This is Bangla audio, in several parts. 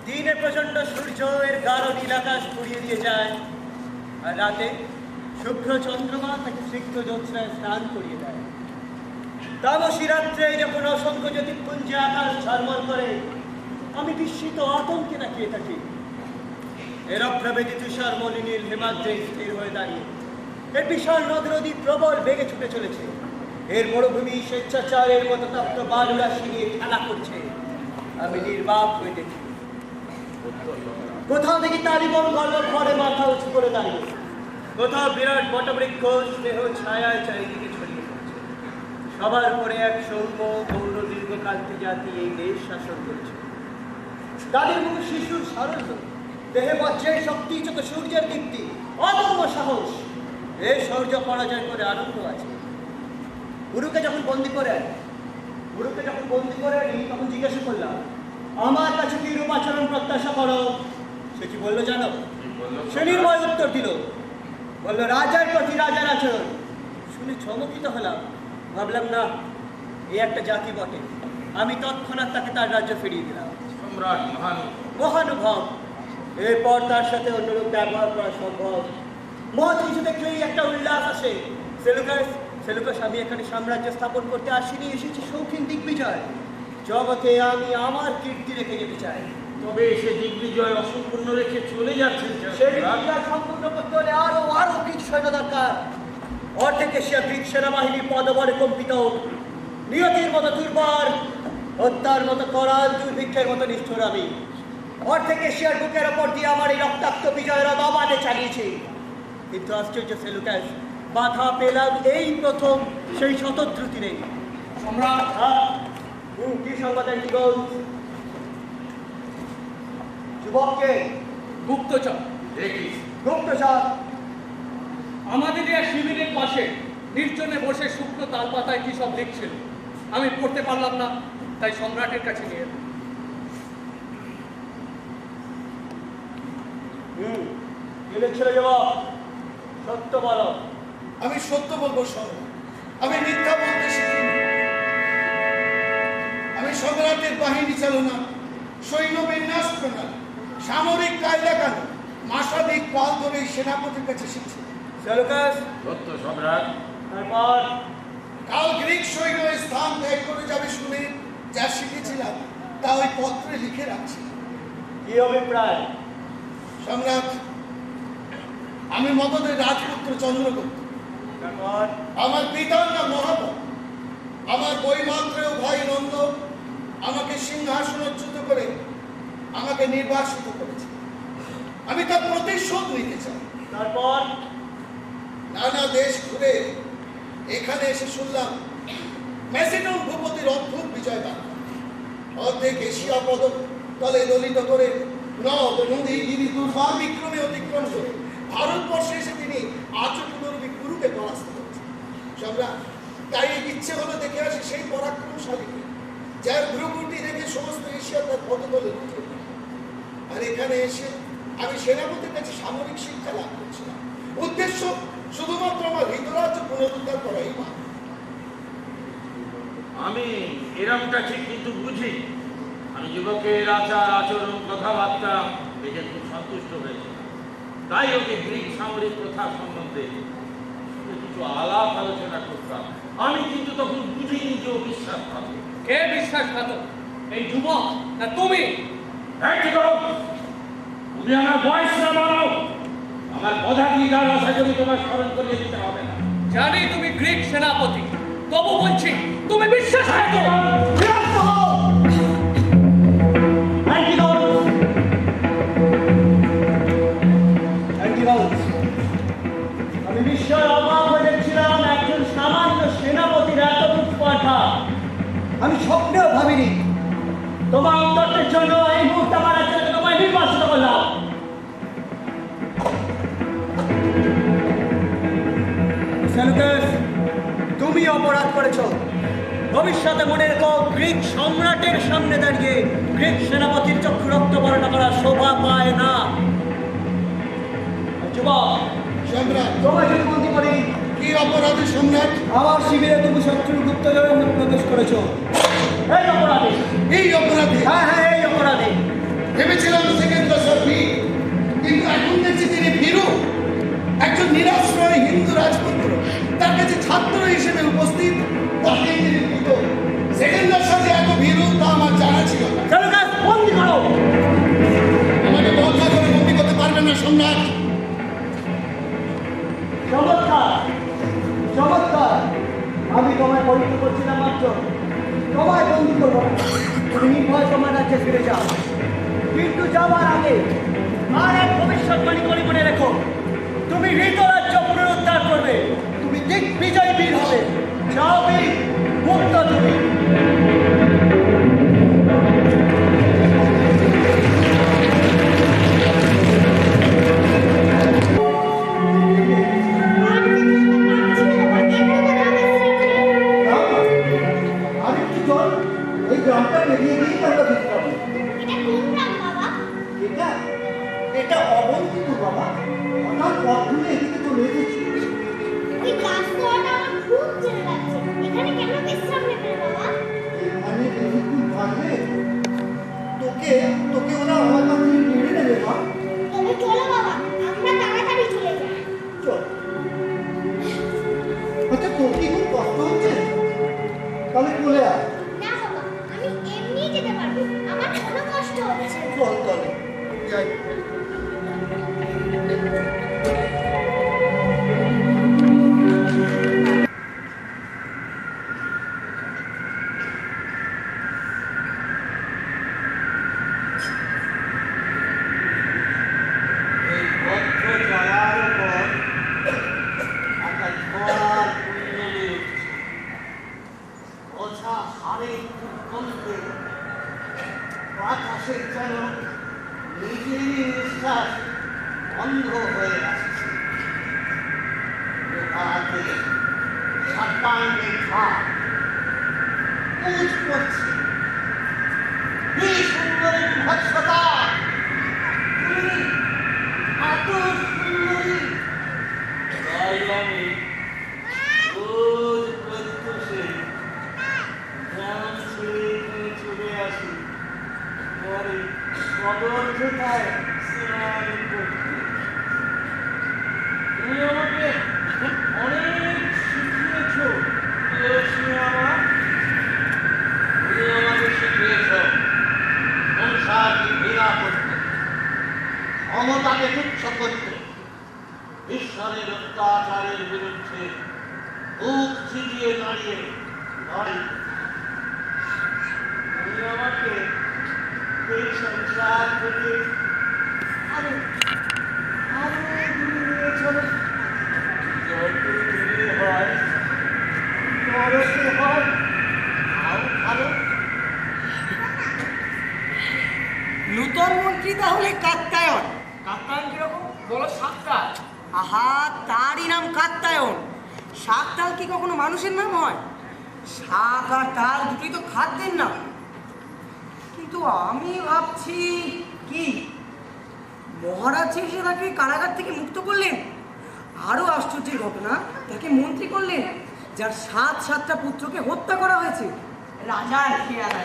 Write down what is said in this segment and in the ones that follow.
দিনে প্রচন্ড সূর্য এর গাঢ় নীল আকাশ পুড়িয়ে দিয়ে যায়, আর রাতে শুভ্র চন্দ্রমা তাকে সিক্ত জ্যোৎস্নায় স্নান করিয়ে দেয়। তামসী রাত্রে যখন অসংখ্য জ্যোতিপুঞ্জে আকাশ ঝলমল করে, আমি বিস্মিত আতঙ্কে তাকিয়ে থাকি। এর অভ্রবেদী তুষার মলিনীল হিমাদ্রে স্থির হয়ে দাঁড়িয়ে এর বিশাল নদ নদী প্রবল বেগে ছুটে চলেছে। এর মরুভূমি স্বেচ্ছাচারের মতো তপ্ত বালুরাশি নিয়ে খেলা করছে। আমি নির্বাক হয়ে দেখি, কোথাও দেখি তালিবন গর্ব ঘরে মাথা উঁচু করে দাঁড়িয়ে, কোথাও বিরাট বটবৃক্ষ স্নেহ ছায়ায় চারিদিকে ছড়িয়ে পড়ছে। সবার পরে এক সৌম্য গৌর দীর্ঘকান্তি জাতি এই দেশ শাসন করছে। তাদের মুখ শিশুর সারল্য, দেহে বজ্রের শক্তি, চোখ সূর্যের দীপ্তি, অদম্য সাহস। এই শৌর্য পরাজয় করে আনন্দ আছে। গুরুকে যখন বন্দি করে আনি তখন জিজ্ঞাসা করলাম, আমার কাছে কি রূপ আচরণ প্রত্যাশা করো? সে কি বললো জানো? সে নির্ভয় উত্তর দিল, বললো রাজার প্রতি রাজার আচরণ। শুনে চমকিত হলাম, ভাবলাম না, এই একটা জাতি বটে। আমি তৎক্ষণাৎ তাকে তার রাজ্য ফিরিয়ে দিলাম। সম্রাট মহানুভব। এরপর তার সাথে অন্যরূপ ব্যবহার করা সম্ভব। মহৎ কিছু দেখলেই একটা উল্লাস আসে। সেলুকাস, আমি এখানে সাম্রাজ্য স্থাপন করতে আসিনি, এসেছি শৌখিন দিগ্বিজয়। জগতে আমি আমার কীর্তি রেখে যেতে চাই। তবে সে দিগ্বিজয় অসম্পূর্ণ রেখে চলে যাচ্ছেন। সেই দিগ্বিজয় সম্পূর্ণ করতে হলে আরো কিছু সৈন্য দরকার। অর্ধেক এশিয়া গ্রিক সেনাবাহিনী পদবলে কম্পিত, নিয়তির মতো দুর্বল, হত্যার মতো করাল, দুর্ভিক্ষের মতো নিষ্ঠুর আমি। অর্ধেক এশিয়ার বুকের ওপর দিয়ে আমার এই রক্তাক্ত বিজয়ের অবাধে চালিয়েছি। কিন্তু আশ্চর্য সেলুকাস, বাধা পেলাম এই প্রথম সেই শতদ্রুতি নেই। সম্রাট, কি সংবাদ? যুবককে গুপ্তচর আমাদের এই শিবিরের পাশে নির্জনে বসে শুকনো তাল পাতায় কি সব লিখছিল, আমি পড়তে পারলাম না, তাই সম্রাটের কাছে নিয়ে এলাম। কি লিখছিল যুবক? সত্য বলো। আমি সত্য বলবো সম্রাট, আমি মিথ্যা বলতে শিখিনি। আমি সম্রাটের বাহিনী চালনা, সৈন্য বিন্যাস প্রণালী, সামরিক কায়দা কানুন মাসাধিক কাল ধরে সেনাপতির কাছে শিখছি। সেলুকাস, সত্য সম্রাট। তারপর কাল গ্রিক সৈন্য স্থান ত্যাগ করে যাবে শুনে যা শিখেছিলাম তা ওই পত্রে লিখে রাখছি। কি অভিপ্রায়? সম্রাট, আমি মগধের রাজপুত্র চন্দ্রগুপ্ত। তারপর আমার পিতার নাম মহাবল। আমার বৈমাত্রেয় ভাই নন্দ আমাকে সিংহাসনচ্যুত করে আমাকে নির্বাসিত করেছে। আমি তার প্রতিশোধ নিতে চাই। তারপর নানা দেশ ঘুরে এখানে এসে শুনলাম ম্যাসিডন ভূপতির অদ্ভুত বিজয় বার্তা। অর্ধেক এশিয়া তলে দলিত করে নদ নদী গিরি দুর্বার বিক্রমে অতিক্রম করে ভারতবর্ষে এসে তিনি আচকুরবী গুরুকে পরাস্ত করেছেন। সম্রাট, তাই ইচ্ছে হলো দেখে আসি সেই পরাক্রমশালীকে, যার ভ্রুকুটি দেখে সমস্ত এশিয়া তার পদতলে লুটিয়ে পড়ে। আর এখানে এসে আমি সেনাপতির কাছে সামরিক শিক্ষা লাভ করছিলাম। উদ্দেশ্য শুধুমাত্র আমার হৃদরাজ্য পুনরুদ্ধার করাই মাত্র। আমি এরকমটা ঠিক কিন্তু বুঝি। আমি যুবকের আচার আচরণ কথাবার্তা দেখে খুব সন্তুষ্ট হয়েছিলাম। তাই ওকে গ্রিক সামরিক প্রথা সম্বন্ধে কিছু আলাপ আলোচনা করতাম। আমি কিন্তু তখন বুঝিনি যে ও বিশ্বাস পাবে। কে বিশ্বাসঘাতক, এই যুবক না তুমি? তুমি আমার বয়স না বাড়াও। আমার পদাধিকার আশা করি তোমার স্মরণ করিয়ে দিতে হবে না। জানি তুমি গ্রিক সেনাপতি, তবু বলছি তুমি বিশ্বাসঘাতক। আমি বিস্ময় অবাক হয়ে দেখছিলাম একজন সামান্য সেনাপতির এত উৎপাঠা আমি স্বপ্নেও ভাবিনি। তোমার উত্তরের জন্য এই মুহূর্তে আমার জন্য তোমায় নির্বাচিত করলাম। সেলুকাস, তুমি অপরাধ করেছ। ভবিষ্যতে মনে রেখো, গ্রিক সম্রাটের সামনে দাঁড়িয়ে গ্রিক সেনাপতির চক্ষু রক্ত বর্ণনা করা শোভা পায় না। যুবক, সম্রাট, তোমায় যদি বন্দি করি, কি অপরাধী সম্রাট? আমার শিবিরে তুমি শত্রুর গুপ্তচরের মধ্যে প্রবেশ করেছো। এই অপরাধী। এই অপরাধী? হ্যাঁ হ্যাঁ, এই অপরাধী। ভেবেছিলাম সেকেন্দ্র সর্বি, কিন্তু এখন দেখছি তিনি ভীরু, একজন নিরাশ্রয় হিন্দু রাজপুত্র, তার কাছে ছাত্র হিসেবে উপস্থিত, তাকে তিনি ভীত। সেকেন্দ্রের সাথে এত ভীরু তা আমার জানা ছিল না। সেলুকাস, বন্দি করো। আমাকে বন্ধা করে বন্দি করতে পারবেন না সম্রাট। চমৎকার চমৎকার, আমি তোমায় পরীক্ষা করছিলাম মাত্র। তোমায় বন্দি করবো না, তুমি নির্ভয় তোমার রাজ্যে ফিরে যাও। কিন্তু যাওয়ার আগে আর এক ভবিষ্যৎবাণী করে মনে রেখো, তুমি হৃতরাজ্য পুনরুদ্ধার করবে, তুমি দিগ্বিজয় বীর হবে। যাও বীর, মুক্ত তুমি। এই গ্রামটা বেরিয়ে গিয়েই আমরা বিশ্রাম নিই। এটা কোন গ্রাম বাবা? এটা অবন্তিপুর বাবা। হঠাৎ পথ ভুলে এদিকে চলে এসেছি। ওই গাছতলাটা আমার খুব চেনা লাগছে। এখানে কেন বিশ্রাম নেবে বাবা? এখানে বেশিক্ষণ থাকবে তোকে তোকে ওরা আমার কাছ থেকে কেড়ে নেবে মা। তবে চলো বাবা, আমরা তাড়াতাড়ি চলে যাই। চল। আচ্ছা, তোর কি খুব কষ্ট হচ্ছে? তাহলে চলে আয়। না বাবা, আমি এমনি যেতে পারবো, আমার কোনো কষ্ট হচ্ছে না। চল তাহলে যাই। এই বদ্ধ জলার উপর একটা ঝড় কুণ্ডলী উঠছে। ওঝা হাড়ে কমতে বাতাসে যেন নিজেরই নিঃশ্বাস বন্ধ হয়ে আসছে। হাতে সাপাঙ্গে ঘাট উঁচ করছে। কি সুন্দরী বিভৎসতা! তুমি এত সুন্দরী! তাই আমি রোজ প্রত্যুষে গ্রাম ছেড়ে এখানে চলে আসি পরে কদর্থতায় স্নান করতে। তুমি আমাকে অনেক শিখিয়েছ প্রিয়সী আমার। তুমি আমাকে শিখিয়েছ সংসারকে ঘৃণা করতে, ক্ষমতাকে তুচ্ছ করতে, ঈশ্বরের অত্যাচারের বিরুদ্ধে বুক চিতিয়ে দাঁড়িয়ে লড়াই করতে। তুমি আমাকে এই সংসার থেকে আরো আরো দূরে নিয়ে চলো। যত দূরে হয় নরকে হয়, আরো ভালো। প্রধানমন্ত্রী তাহলে কাত্যায়ন। কাপ্তান কিরকম বলো? সাতটার। আহা, তারই নাম কাত্যায়ন। শাক তাল কি কখনো মানুষের নাম হয়? শাক আর তাল দুটোই তো খাদ্যের নাম। কিন্তু আমি ভাবছি কি, মহারাজ এসে তাকে কারাগার থেকে মুক্ত করলেন। আরো আশ্চর্যের ঘটনা, তাকে মন্ত্রী করলেন যার 7টা পুত্রকে হত্যা করা হয়েছে। রাজার খেয়াল।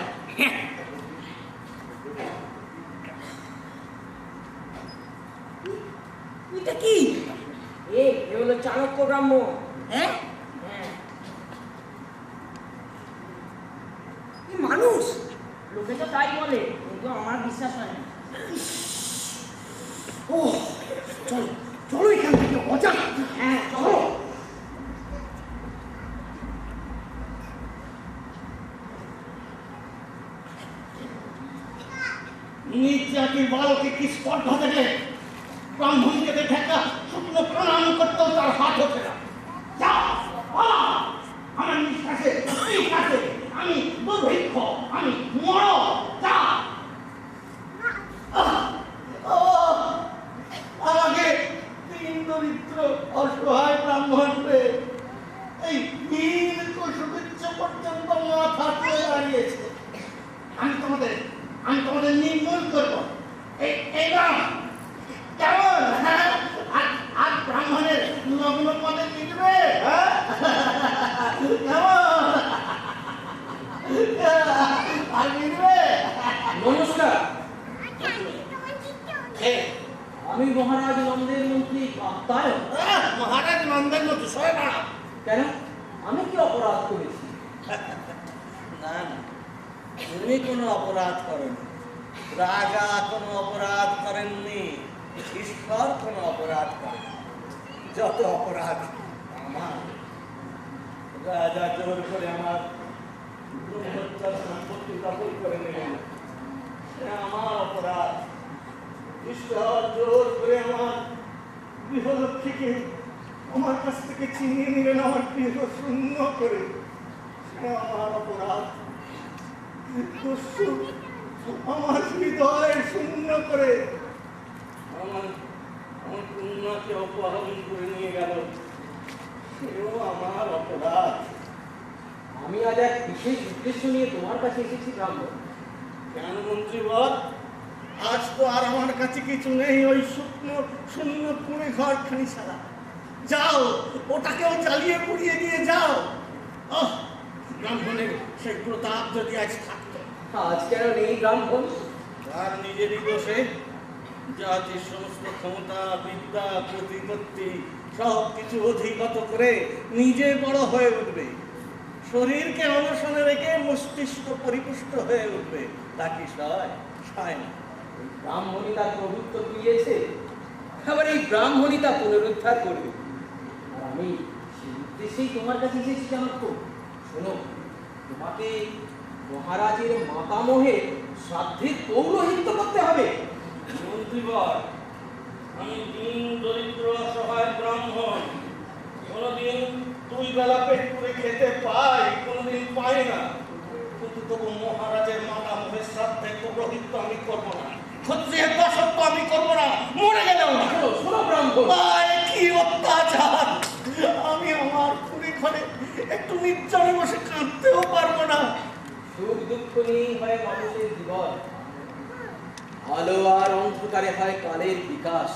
এটা কি? এ হলো চাণক্য ব্রাহ্ম। হ্যাঁ, মানুষ লোকে তো তাই বলে, কিন্তু আমার বিশ্বাস হয় না। ও চলো চলো এখান থেকে, মজা। হ্যাঁ চলো। নিজ জাতির বালকে কি স্পর্ধা দেখে ব্রাহ্মণকে দেখে একটা শুকনো প্রণাম করতেও তার হাত হচ্ছে না। যা পালা, আমার নিঃশ্বাসে আমি দুর্ভিক্ষ, আমি মর। যা আমাকে তিন দরিদ্র অসহায় ব্রাহ্মণ পেয়ে এই হীন কুসুবিচ্ছ পর্যন্ত মাথা তুলে দাঁড়িয়েছে। আমি তোমাদের নির্মূল করবো। এইবার কেমন? হ্যাঁ, আর ব্রাহ্মণের লগ্ন পদে নিবে? হ্যাঁ কেমন? আর নিবে? নমস্কার। আমি মহারাজ নন্দের মন্ত্রী কাপ্তায়ন। মহারাজ নন্দের মতো সবাই বাড়া। কেন? আমি কি অপরাধ করেছি? না না, তুমি কোনো অপরাধ করেনি, রাজা কোনো অপরাধ করেননি, ঈশ্বর কোনো অপরাধ করেন। যত অপরাধ আমার, রাজা জোর করে আমার ব্রহ্মচার সম্পত্তি দখল করে নিলেন, আমার অপরাধ। ঈশ্বর জোর করে আমার গৃহলক্ষ্মীকে আমার কাছ থেকে ছিনিয়ে নিলেন, আমার গৃহ শূন্য করে, আমার অপরাধ। আমার হৃদয় শূন্য করে আমার কন্যাকে অপহরণ করে নিয়ে গেল, সেও আমার অপরাধ। আমি আজ এক বিশেষ উদ্দেশ্য নিয়ে তোমার কাছে এসেছি ব্রাহ্মণ। কেন মন্ত্রী বল? আজ তো আর আমার কাছে কিছু নেই, ওই শুকনো শূন্য কুড়ে ঘরখানি ছাড়া। যাও, ওটাকেও জ্বালিয়ে পুড়িয়ে দিয়ে যাও। ব্রাহ্মণের সেই প্রতাপ যদি আজ থাকতো। আজ কেন নেই ব্রাহ্মণ? তার নিজেরই দোষে জাতির সমস্ত ক্ষমতা, বিদ্যা, প্রতিপত্তি সব কিছু অধিগত করে নিজে বড় হয়ে উঠবে, শরীরকে অনশনে রেখে মস্তিষ্ক পরিপুষ্ট হয়ে উঠবে। তা কি সয় না? ব্রাহ্মণী তার প্রভুত্ব দিয়েছে, আবার এই ব্রাহ্মণী তা পুনরুদ্ধার করবে। আর আমি সেই উদ্দেশ্যেই তোমার কাছে এসেছি চাণক্য। শোনো, তোমাকে মহারাজের মাতামহে শ্রাদ্ধের পৌরোহিত্য করতে হবে। মন্ত্রীবর, আমি দিন দরিদ্র অসহায় ব্রাহ্মণ, কোনোদিন 2 বেলা পেট করে খেতে পাই, কোনোদিন পাই না, কিন্তু তবু মহারাজের মাতামহের শ্রাদ্ধের পৌরোহিত্য আমি করবো না, ক্ষত্রিয়ের দাসত্ব আমি করবো না, মরে গেলেও না। শোনো ব্রাহ্মণ, কি অত্যাচার! আমি আমার পুরী ঘরে একটু নির্জনে বসে কাঁদতেও পারবো না। সুখ দুঃখ নিয়েই হয় মানুষের জীবন, আলো আর অন্ধকারে হয় কালের বিকাশ।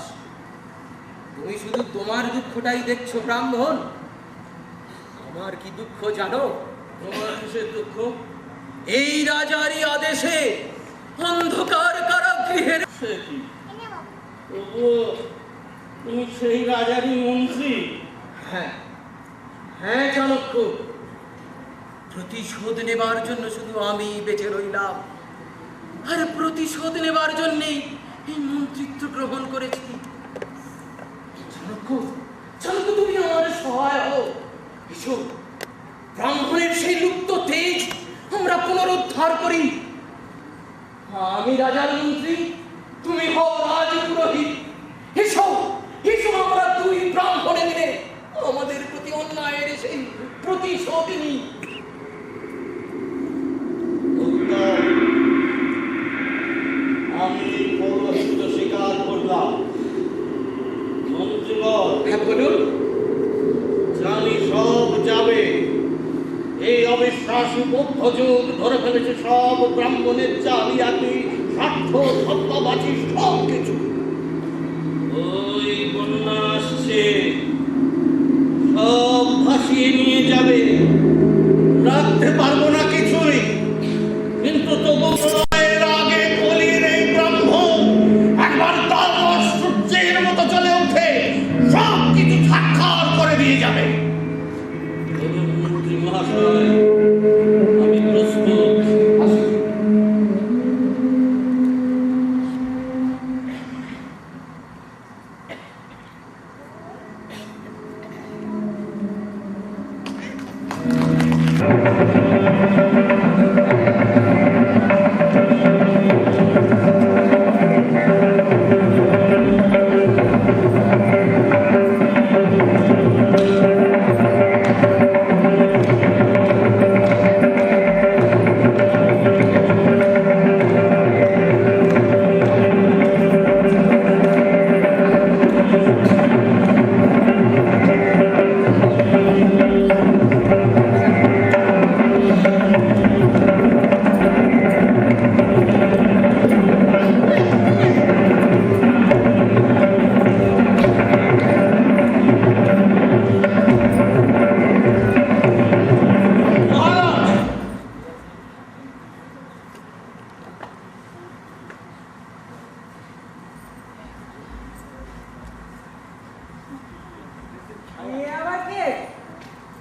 তুমি শুধু তোমার দুঃখটাই দেখছো ব্রাহ্মণ, আমার কি দুঃখ জানো? তোমার কিসের দুঃখ? এই রাজারই আদেশে অন্ধকার কারাগৃহের। সে কি? তবুও তুমি সেই রাজারই মন্ত্রী। হ্যাঁ হ্যাঁ চাণক্য, প্রতিশোধ নেবার জন্য শুধু আমি বেঁচে রইলাম, আর প্রতিশোধ নেবার জন্যেই এই মন্ত্রিত্ব গ্রহণ করেছি। চাণক্য, চাণক্য, তুমি আমার সহায় হও। এসো, ব্রাহ্মণের সেই লুপ্ত তেজ আমরা পুনরুদ্ধার করি। আমি রাজার মন্ত্রী, তুমি হও রাজপুরোহিত। এসো, এসো, আমরা 2 ব্রাহ্মণে মিলে আমাদের প্রতি অন্যায়ের সেই প্রতিশোধ নিই। আমি হ্যাঁ বলুন। জানি সব যাবে। এই অবিশ্বাসী বৌদ্ধ যুগ ধরে ফেলেছে সব ব্রাহ্মণের জালিয়াতি, স্বার্থ, সত্যবাচী সব কিছু। ওই বন্যা আসছে, সব ভাসিয়ে নিয়ে যাবে। রাখতে পারবো না কিছুই, কিন্তু তবু প্রলয়ের আগে কলির এই ব্রাহ্মণ একবার তার সূর্যের মতো চলে উঠে সব কিছু সাক্ষাৎ করে দিয়ে যাবে। মন্ত্রী মহাশয়, আমি প্রস্তুত।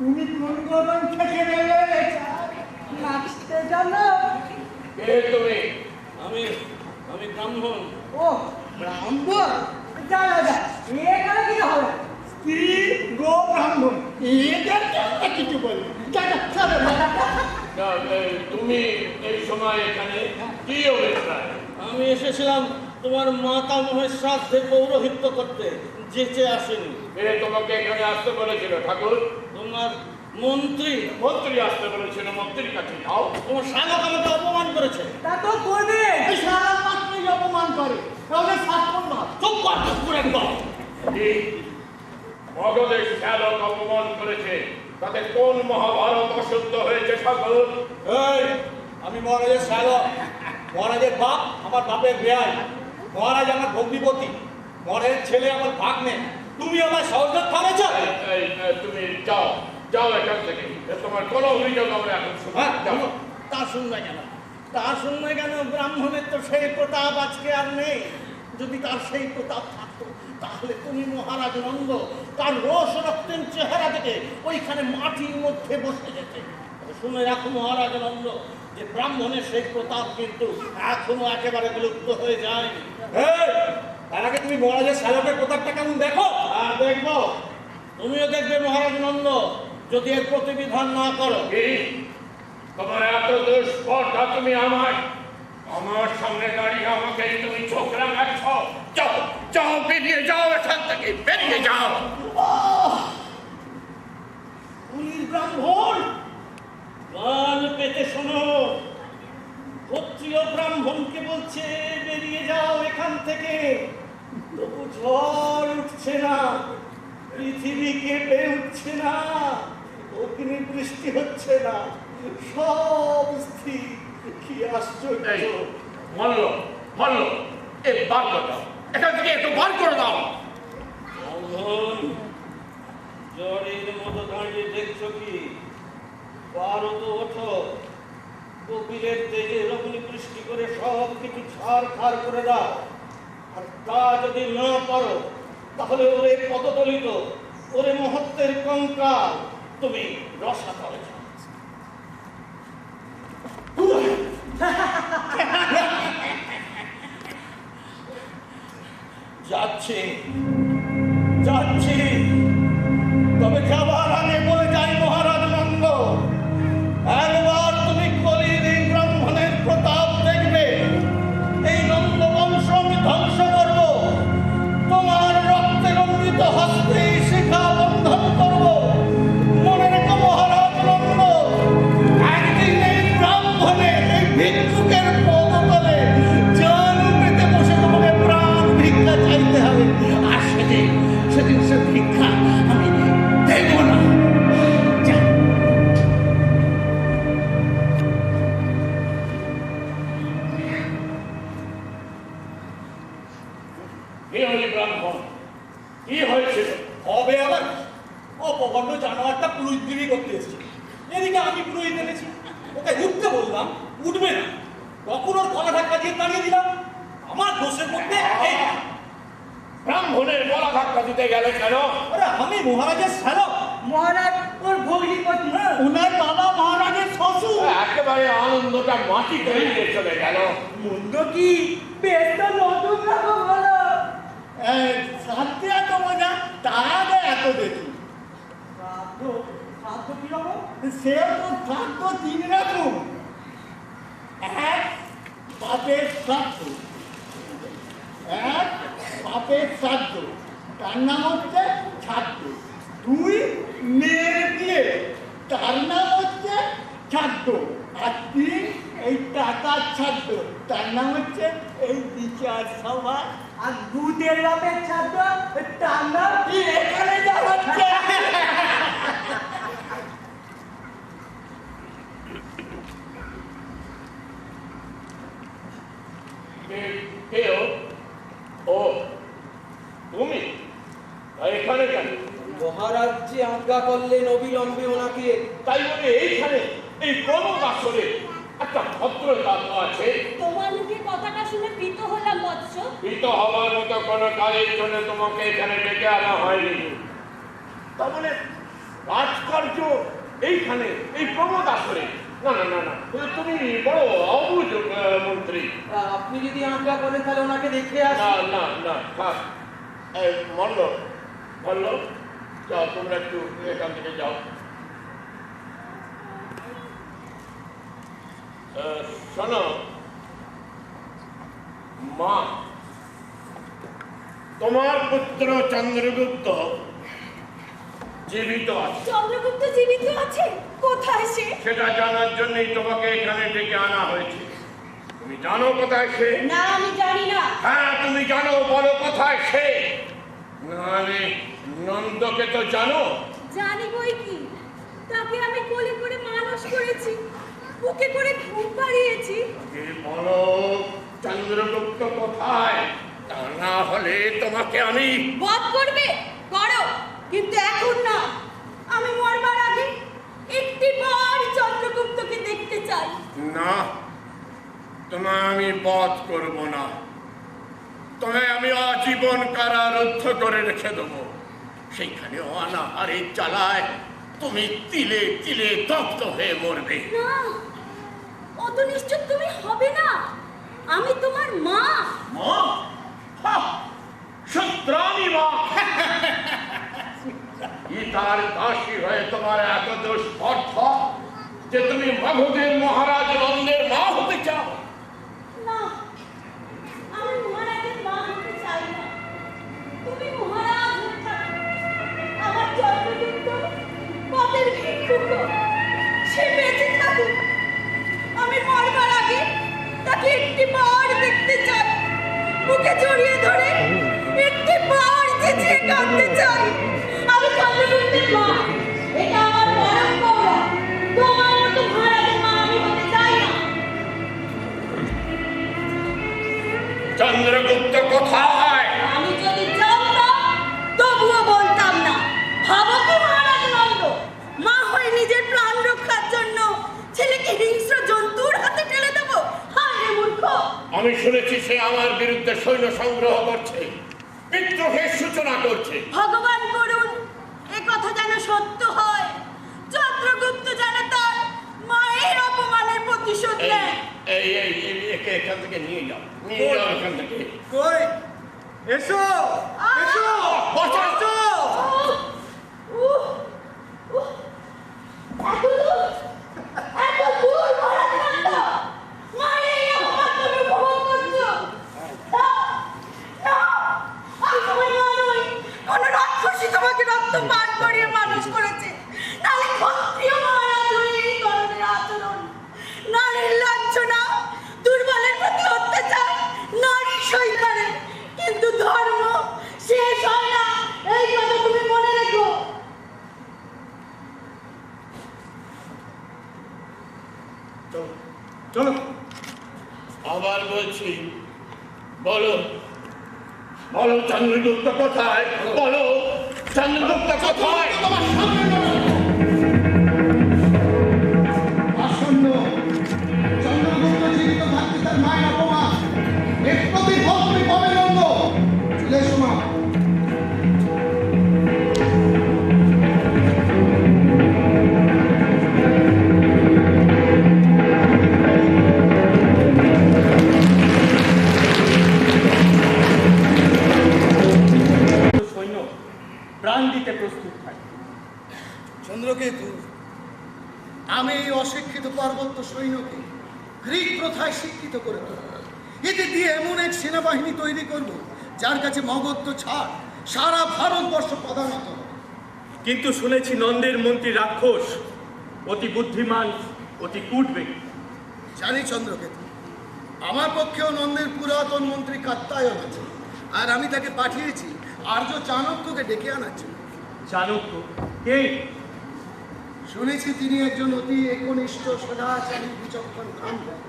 তুমি কোন গরম থেকে নাচতে জানো? কে তুমি? আমি আমি ব্রাহ্মণ। ও ব্রাহ্মণ, জানা যায় এখানে কি হবে? স্ত্রী গো ব্রাহ্মণ, এদের কেমন কিছু বলি? তুমি এই সময় এখানে কি অভিপ্রায়? আমি এসেছিলাম তোমার মাতামহের শ্রাদ্ধে পৌরোহিত্য করতে, যেচে আসেনি। কে তোমাকে এখানে আসতে বলেছিল ঠাকুর? তোমার মন্ত্রী। মন্ত্রী আসতে বলেছিল, মন্ত্রীর কাছে যাও। তোমার শালক আমাকে অপমান করেছে। তা তো করবে, সারা মাত্রই অপমান করে, তাহলে শাসন না। চুপ কর, চুপ করে একদম। মগধের শ্যালক অপমান করেছে, তাতে কোন মহাভারত অশুদ্ধ হয়েছে ঠাকুর? এই, আমি মহারাজের শ্যালক, মহারাজের বাপ আমার বাপের বেয়াই, মহারাজ আমার ভগ্নিপতি, মহারাজের ছেলে আমার ভাগ্নে। তুমি আমার সহযোগ থামেছ? তুমি যাও, যাও এখান থেকে। তোমার কোনো অভিযোগ আমরা এখন শুনবো না। যাও। তা শুনবে কেন? তা শুনবে কেন? ব্রাহ্মণের তো সেই প্রতাপ আজকে আর নেই। যদি তার সেই প্রতাপ থাকতো, তাহলে তুমি মহারাজ নন্দ তার রোষ রক্তের চেহারা থেকে ওইখানে মাটির মধ্যে বসে যেতে। তবে শুনে রাখো মহারাজ নন্দ, যে ব্রাহ্মণের সেই প্রতাপ কিন্তু এখনো একেবারে বিলুপ্ত হয়ে যায়নি। তার আগে তুমি মহারাজের শ্যালকের প্রতাপটা কেমন দেখো। আর দেখবো, তুমিও দেখবে মহারাজ নন্দ, যদি এর প্রতিবিধান না করো। কি? তোমার এত দুষ্পর্ধা, তুমি আমার সামনে দাঁড়িয়ে আমাকে তুমি চোখ রাঙাচ্ছ? যাও, যাও, বেরিয়ে যাও এখান থেকে, বেরিয়ে যাও। উনির ব্রাহ্মণ, কান পেতে শোনো, ক্ষত্রিয় ব্রাহ্মণকে বলছে বেরিয়ে যাও এখান থেকে। তবু ঝড় উঠছে না, পৃথিবী কেঁপে উঠছে না, অগ্নি বৃষ্টি হচ্ছে না, সব স্থির। কি আশ্চর্য! মল্ল, এ বার করে দাও, এখান থেকে একটু বার করে দাও। ব্রাহ্মণ, জ্বরের মতো দাঁড়িয়ে দেখছো কি? পারো তো ওঠো, কপিলের তেজে অগ্নি বৃষ্টি করে সব কিছু ছাড়খাড় করে দাও। আর তা যদি না পারো, তাহলে ওরে পদদলিত, ওরে মহত্বের কঙ্কাল তুমি রসা করেছ। যাচ্ছি, তবে যাবার আগে বলে যাই মহারাজ নন্দ, একবার তুমি কলির এই ব্রাহ্মণের প্রতাপ দেখবে। এই নন্দ বংশ আমি ধ্বংস করব, তোমার রক্তে রঞ্জিত হস্তে শিখা বন্ধন করব। মনে রেখো মহারাজ নন্দ, একদিন এই ব্রাহ্মণের, এই ভিক্ষুকের পদতলে জান পেতে বসে তোমাকে প্রাণ ভিক্ষা চাইতে হবে। আর সেদিন সে ভিক্ষা কে হলি ব্রাহ্মণ? কি হয়েছিল? হবে আবার অপকর্ণ জানোয়ারটা পুরোহিতগিরি করতে এসেছে। এদিকে আমি পুরোহিত এনেছি, ওকে উঠতে বললাম, উঠবে না। তখন ওর গলা ধাক্কা দিয়ে তাড়িয়ে দিলাম। আমার দোষের মধ্যে এই না। ব্রাহ্মণের গলা ধাক্কা দিতে গেলে কেন? আরে আমি মহারাজের শ্যালক। মহারাজ ওর ভগ্নিপতি। ওনার বাবা মহারাজের শ্বশুর। একেবারে আনন্দটা মাটি করে নিয়ে চলে গেল। মন্দ কি? বেশ তো নতুন রকম হলো। সাথে এত মজা, তার আগে এত দেখি। শ্রাদ্ধ কিরকম? সে তো শ্রাদ্ধ 3 রকম। এক বাপের শ্রাদ্ধ, এক বাপের শ্রাদ্ধ, তার নাম হচ্ছে ছাদ্য। 2 মেয়ের বিয়ে, তার নাম হচ্ছে ছাদ্য। আর 3 এই টাকার ছাদ্য, তার নাম হচ্ছে এই বিচার সভা। আর দুধের বাপের ছাদ্য, তার নাম কি এখানে যা হচ্ছে? কেউ? ও তুমি এখানে কেন? মহারাজ যে আজ্ঞা করলেন অবিলম্বে ওনাকে। তাই বলে এইখানে এই প্রমোদ আসলে একটা ভদ্রতা তো আছে। তোমার মুখে কথাটা শুনে ভীত হলাম বৎস। ভীত হওয়ার মতো কোনো কাজের জন্য তোমাকে এখানে ডেকে আনা হয়নি। তার মানে রাজকার্য এইখানে এই প্রমোদ আসলে? না না না না, তুমি বড় অবুঝ মন্ত্রী। আপনি যদি আজ্ঞা করেন তাহলে ওনাকে দেখে আসি। না না না, থাক। মল্ল মল্ল, যাও তোমরা একটু এখান থেকে যাও। শোনো মা, তোমার পুত্র চন্দ্রগুপ্ত জীবিত আছে। চন্দ্রগুপ্ত জীবিত আছে? কোথায় সে? সেটা জানার জন্যই তোমাকে এখানে ডেকে আনা হয়েছে। তুমি জানো কোথায় সে? না, আমি জানি না। হ্যাঁ তুমি জানো, বলো কোথায় সে। নাহলে নন্দকে তো জানো। জানি বই কি, তাকে আমি কোলে করে মানুষ করেছি, বুকে করে ঘুম পাড়িয়েছি। বলো চন্দ্রগুপ্ত কোথায়, তা না হলে তোমাকে আমি। বধ করবে করো, কিন্তু এখন না। আমি মরবার আগে একটি বার চন্দ্রগুপ্তকে দেখতে চাই। না, তোমায় আমি বধ করব না। তোমায় আমি আজীবন কারারুদ্ধ করে রেখে দেবো। সেইখানে অনাহারের জ্বালায় তুমি তিলে তিলে দগ্ধ হয়ে মরবে। না, অত নিশ্চয় তুমি হবে না। আমি তোমার মা। মা? সূত্রাণী মা। তার দাসী হয়ে তোমার এত দুঃস্পর্ধ যে তুমি মগধের মহারাজ নন্দের মা হতে চাও? না, আমি মহারাজের মা হতে চাই না। তুমি মহারাজ হয়ে থাকো। আমার চন্দ্রগুপ্ত পথের ভিক্ষুক, সে বেঁচে থাকুক। আমি মরবার আগে তাকে একটি বার দেখতে চাই, বুকে জড়িয়ে ধরে একটি বার চেঁচিয়ে কাঁদতে চাই। আমি চন্দ্রগুপ্তের মা, এটা আমার পরম্পরা। তোমার মতো মহারাজের মা আমি হতে চাই না। চন্দ্রগুপ্ত কোথায়? আমি যদি জানতাম তবুও বলতাম না। ভাবো কি মহারাজ নন্দ, মা হয়ে নিজের প্রাণ রক্ষার জন্য ছেলেকে হিংস্র জন্তুর হাতে ঠেলে দেবো? হায় রে মূর্খ! আমি শুনেছি সে আমার বিরুদ্ধে সৈন্য সংগ্রহ করছে, বিদ্রোহের সূচনা করছে। ভগবান করুন এ কথা যেন সত্য হয়। চন্দ্রগুপ্ত যেন তার মায়ের অপমানের প্রতিশোধ নেয়। একে এখান থেকে নিয়ে যাও, নিয়ে যাও এখান থেকে। কই এসো, এসো, বাঁচাও! উহ, উহ, এত দূর, এত দূর মহারাজ নন্দ! মায়ের এই অপমান তুমি উপভোগ করছো? না, না, আমি তোমার মা নই। কোনো রাক্ষসী তোমাকে রক্ত পান করিয়ে মানুষ করেছে। নাহলে ক্ষত্রিয় মহারাজ হয়ে এই ধরনের আচরণ। নারীর লাঞ্ছনা, দুর্বলের প্রতি অত্যাচার নারী সই করে, কিন্তু ধর্ম শেষ হয় না। এই কথা তুমি মনে রেখো। চলো। আবার বলছি, বলো বলো চন্দ্রগুপ্ত কোথায়? বলো চন্দ্রগুপ্ত কোথায়? তোমার সামনে নয়। আসন্ন চন্দ্রগুপ্ত জীবিত থাকতে তার মায়ের অপমান এর প্রতিফল তুমি পাবে নন্দ। চলে এসো মা। সৈন্য প্রাণ দিতে প্রস্তুত থাকে। চন্দ্রকেতু, আমি এই অশিক্ষিত পার্বত্য সৈন্যকে গ্রিক প্রথায় শিক্ষিত করে দেবো। এতে দিয়ে এমন এক সেনাবাহিনী তৈরি করব যার কাছে মগধ ছাড় সারা ভারতবর্ষ প্রধানত হবে। কিন্তু শুনেছি নন্দের মন্ত্রী রাক্ষস, অতি বুদ্ধিমান, অতি কূটবেগী। জানি চন্দ্রকেতু, আমার পক্ষেও নন্দের পুরাতন মন্ত্রী কাত্তায়ন আছে, আর আমি তাকে পাঠিয়েছি আর্য চাণক্যকে ডেকে আনাচ্ছি। চাণক্য কে? শুনেছি তিনি একজন অতি একনিষ্ঠ সদাচারী বিচক্ষণ ব্রাহ্মণ।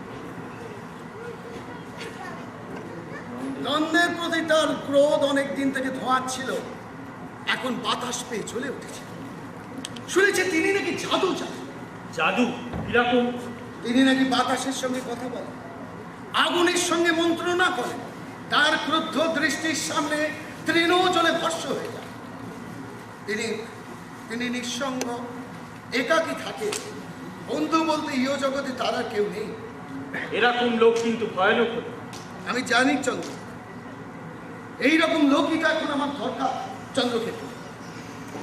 নন্দের প্রতি তার ক্রোধ অনেক দিন থেকে ধোঁয়াচ্ছিল, এখন বাতাস পেয়ে চলে উঠেছে। শুনেছি তিনি নাকি জাদু জানেন। জাদু কিরকম? তিনি নাকি বাতাসের সঙ্গে কথা বলেন, আগুনের সঙ্গে মন্ত্রণা করেন, তার ক্রুদ্ধ দৃষ্টির সামনে তৃণ জলে ভস্ম হয়ে যায়। তিনি নিঃসঙ্গ একাকী থাকে, বন্ধু বলতে ইহ জগতে তার আর কেউ নেই। এরকম লোক কিন্তু ভয়ানক হতো। আমি জানি চন্দ্র, এইরকম লোকই তো এখন আমার দরকার। চন্দ্রক্ষেত্র,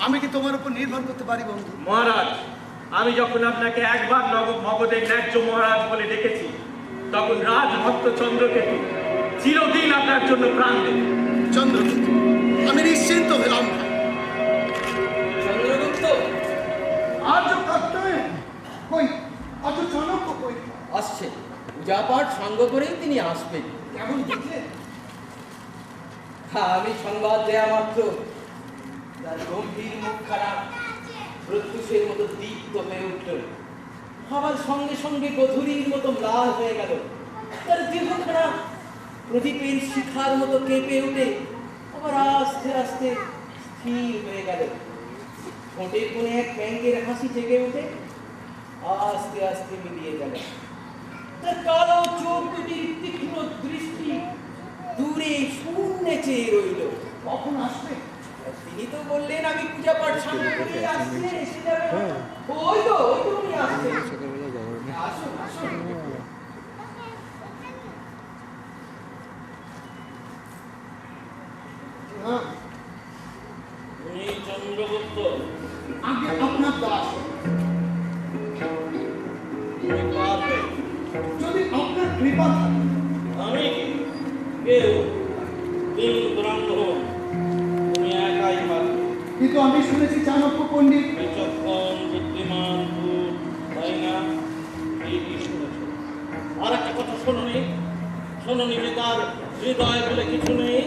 আমি কি তোমার উপর নির্ভর করতে পারি বন্ধু? মহারাজ, আমি যখন আপনাকে একবার মগধের ন্যায্য মহারাজ বলে ডেকেছি, তখন রাজভক্ত চন্দ্রকেতু চিরদিন আপনার জন্য প্রাণ দেবে। চন্দ্রক্ষেত্র, আমি নিশ্চিন্ত হলাম ভাই। চন্দ্রগুপ্ত আর্য কাত্তায়ন কই? আর্য চাণক্য কই? আসছে, পূজা পাঠ সঙ্গ করেই তিনি আসবেন। কেমন দেখলে? হ্যাঁ, আমি সংবাদ দেয়া মাত্র তার গম্ভীর মুখখানা প্রত্যুষের মতো দীপ্ত হয়ে উঠল, আবার সঙ্গে সঙ্গে গধূলির মতো লাল হয়ে গেল। তার দেহখানা প্রদীপের শিখার মতো কেঁপে উঠে আবার আস্তে আস্তে স্থির হয়ে গেল। ঠোঁটের কোণে এক ব্যাঙের হাসি জেগে উঠে আস্তে আস্তে মিলিয়ে গেল। তার কালো চোখ দুটির তীক্ষ্ণ দৃষ্টি দূরে শূন্যে চেয়ে রইল। কখন আসবে? তিনি তো বললেন আমি পূজা পাঠ সামনে করে আসছি, এসে যাবে। ওই তো উনি আসছেন। আসুন আসুন। হ্যাঁ, উনি চন্দ্রগুপ্ত, আগে আপনার দাস। তুমি পারবে। যদি আপনার কৃপা থাকে। আমি কি? কেউ তিন ব্রাহ্মণ, তুমি একাই পারবে। কিন্তু আমি শুনেছি চাণক্য পণ্ডিত। বিচক্ষণ, বুদ্ধিমান, কূট, তাই না? ঠিকই শুনেছ। আর একটা কথা শোনোনি যে তার হৃদয় বলে কিছু নেই,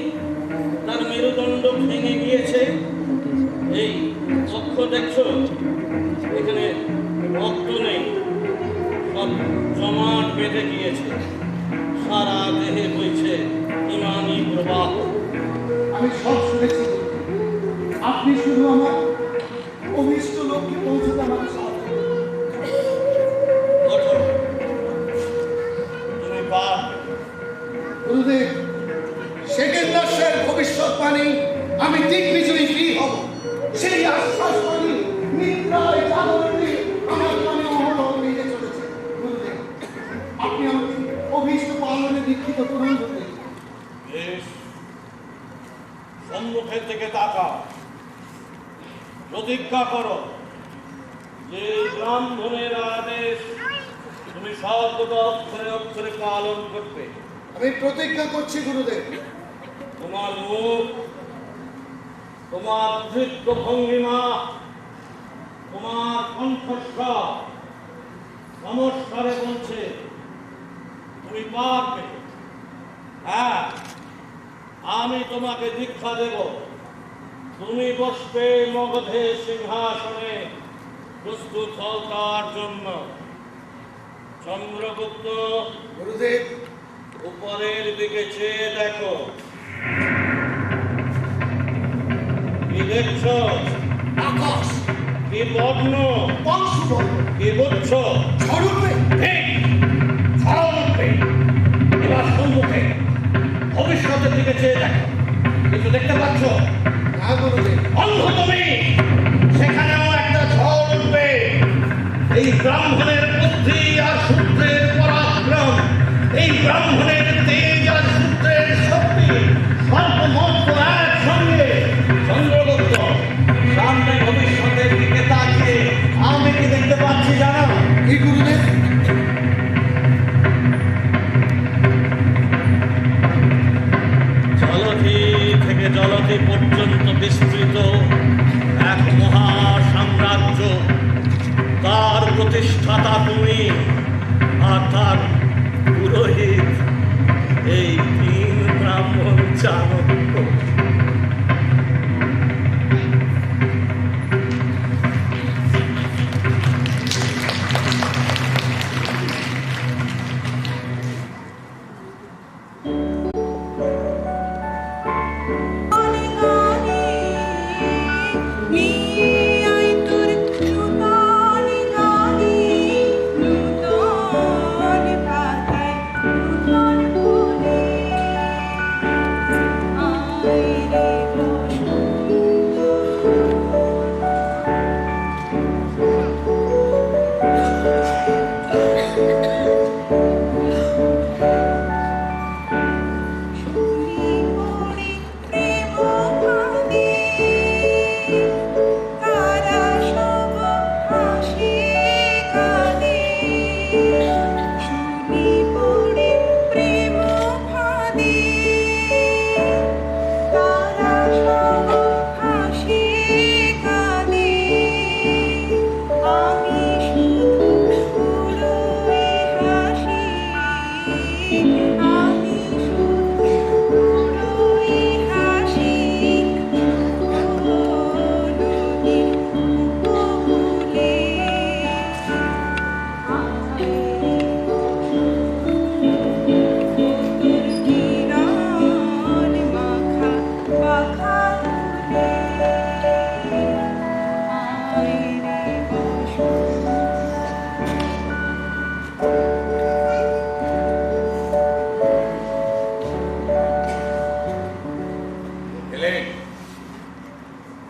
তার মেরুদণ্ড ভেঙে গিয়েছে। এই অক্ষ দেখছো, এখানে রক্ত নেই, সব জমাট বেঁধে গিয়েছে, সারা দেহে বইছে ইমানি প্রবাহ। আমি সব শুনেছি। আপনি শুধু আমার অভিষ্ট লক্ষ্যে পৌঁছতে আমাকে সাহায্য করুন। ওঠো, তুমি পারবে। গুরুদেব, সেকেন্দাসের ভবিষ্যৎবাণী আমি ঠিক বিজয়ী ফ্রি হব, সেই আশ্বাস বাণী নিদ্রায় জাগরণে আমার কানে অহরহ বেজে চলেছে। গুরুদেব, আপনি আমাকে অভীষ্ট পালনে দীক্ষিত করুন। গুরুদেব, বেশ, সম্মুখের থেকে তাকাও, প্রতিজ্ঞা করো যে ব্রাহ্মণের আদেশ তুমি সর্বদা অক্ষরে অক্ষরে পালন করবে। আমি প্রতিজ্ঞা করছি গুরুদেব। তোমার মুখ, তোমার ধৃত্য ভঙ্গিমা, তোমার কণ্ঠস্বর নমস্কারে বলছে তুমি পারবে। হ্যাঁ, আমি তোমাকে দীক্ষা দেব। তুমি বসবে মগধের সিংহাসনে, প্রস্তুত হও তার জন্য। চন্দ্রগুপ্ত, গুরুদেব, উপরের দিকে চেয়ে দেখো। দেখছ? আকাশ, কি বর্ণ? বংশবর্ণ, কি বুঝছ? ঝড় উঠবে। ঠিক, ঝড় উঠবে। এবার সম্মুখে ভবিষ্যতের দিকে চেয়ে দেখো। কিছু দেখতে পাচ্ছ? না গুরুদেব, অন্ধ তুমি, সেখানেও একটা ঝড় উঠবে। এই ব্রাহ্মণের বুদ্ধি আর সূত্রের পরাক্রম, এই ব্রাহ্মণের তেজ আর সূত্রের শক্তি সর্বমত একসঙ্গে। চন্দ্রগুপ্ত, সামনে ভবিষ্যতের দিকে তাকিয়ে আমি কি দেখতে পাচ্ছি জানো? কি গুরুদেব? জলধি থেকে জলধি পর্যন্ত বিস্তৃত এক মহা সাম্রাজ্য, তার প্রতিষ্ঠাতা তুমি আর তার পুরোহিত এই তিন ব্রাহ্মণ চাণক্য।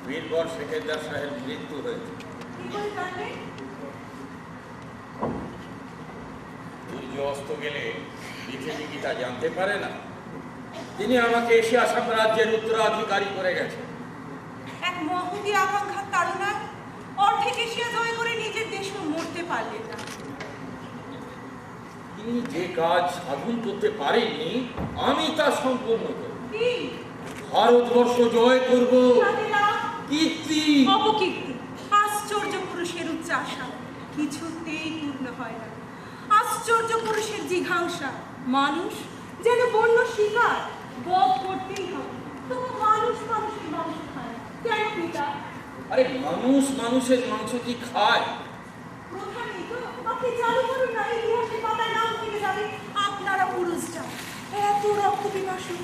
বীরবর সেকেন্দার সাহেব মৃত্যু হয়েছে। সূর্য অস্ত গেলে পৃথিবী কি তা জানতে পারে না? তিনি আমাকে এশিয়া সাম্রাজ্যের উত্তরাধিকারী করে গেছেন। এক মহতী আকাঙ্ক্ষার তাড়নায় অর্ধেক এশিয়া জয় করে নিজের দেশে মরতে পারলেন না। তিনি যে কাজ সাধন করতে পারেননি আমি তা সম্পূর্ণ করব। কি? ভারতবর্ষ জয় করব। তাতে লাভ? কীর্তি, অপকীর্তি। আশ্চর্য পুরুষের উচ্চাশা কিছুতেই পূর্ণ হয় না। আশ্চর্য পুরুষের জিঘাংসা, মানুষ যেন বন্য শিকার, বধ করতেই হবে। তবু মানুষ মানুষের মাংস খায় না। কেন পিতা? আরে মানুষ মানুষের মাংস কি খায়? প্রথা নেই তো? আপনি চালু করুন না, ইতিহাসের পাতায় নাম থেকে যাবে আপনারা পুরুষরা। এত রক্ত পিপাসু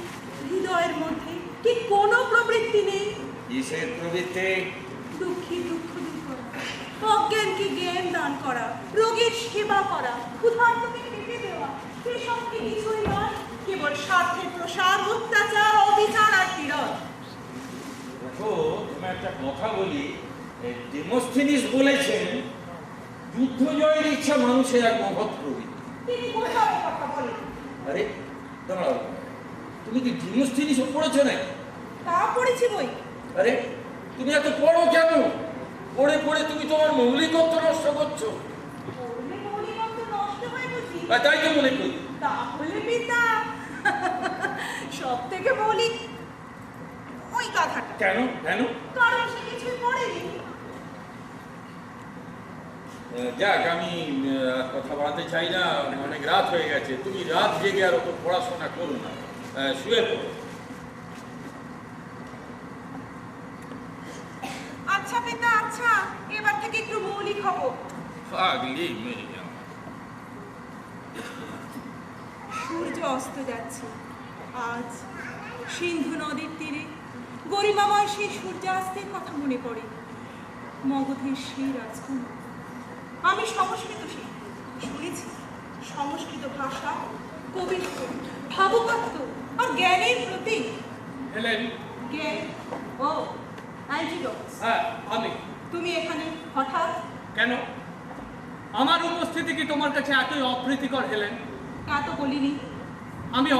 হৃদয়ের মধ্যে কি কোনো প্রবৃত্তি নেই? কিসের প্রবৃত্তি? দুঃখী দুঃখ দূর করা, অজ্ঞানকে জ্ঞান দান করা, রোগীর সেবা করা, ক্ষুধার্তকে খেতে দেওয়া, এসব কি কিছুই নয়? কেবল স্বার্থের প্রসার, অত্যাচার, অবিচার আর পীড়ন। দেখো, তোমায় একটা কথা বলি। ডেমোস্থেনিস বলেছেন যুদ্ধ জয়ের ইচ্ছা মানুষের এক মহৎ প্রবৃত্তি। তিনি কোথায় কথা বলেন? আরে দাঁড়াও, তুমি কি ডেমোস্থেনিস পড়েছো না? তা পড়েছি বই। আরে তুমি এত পড়ো কেন? পড়ে পড়ে তুমি তোমার মৌলিকত্ব নষ্ট করছো। পড়লে মৌলিকত্ব নষ্ট হয় বুঝি? আর তাই তো মনে করি। তাহলে পিতা সব থেকে মৌলিক ওই কথাটা। কেন কেন? কারণ সে কিছুই পড়েনি। যাক, আমি কথা বলতে চাই না, অনেক রাত হয়ে গেছে। তুমি রাত জেগে আর অত পড়াশোনা করো না, শুয়ে পড়ো। আচ্ছা পিতা, আচ্ছা, এবার থেকে একটু মৌলিক হব। পাগলি মেয়ে। সূর্য অস্ত যাচ্ছে। আজ সিন্ধু নদীর তীরে গরিমাময় সেই সূর্যাস্তের কথা মনে পড়ে। মগধের সেই রাজকুমার। আমি সংস্কৃত শিখি, শুনেছি সংস্কৃত ভাষা, কবিত্ব, ভাবুকত্ব আর জ্ঞানের প্রতীক। হেলেন। জ্ঞান? ও, অ্যান্টিডোটস। হ্যাঁ, আমি। তুমি এখানে হঠাৎ? কেন? আমার উপস্থিতি কি তোমার কাছে এতই অপ্রীতিকর হেলেন? তা তো বলিনি। আমি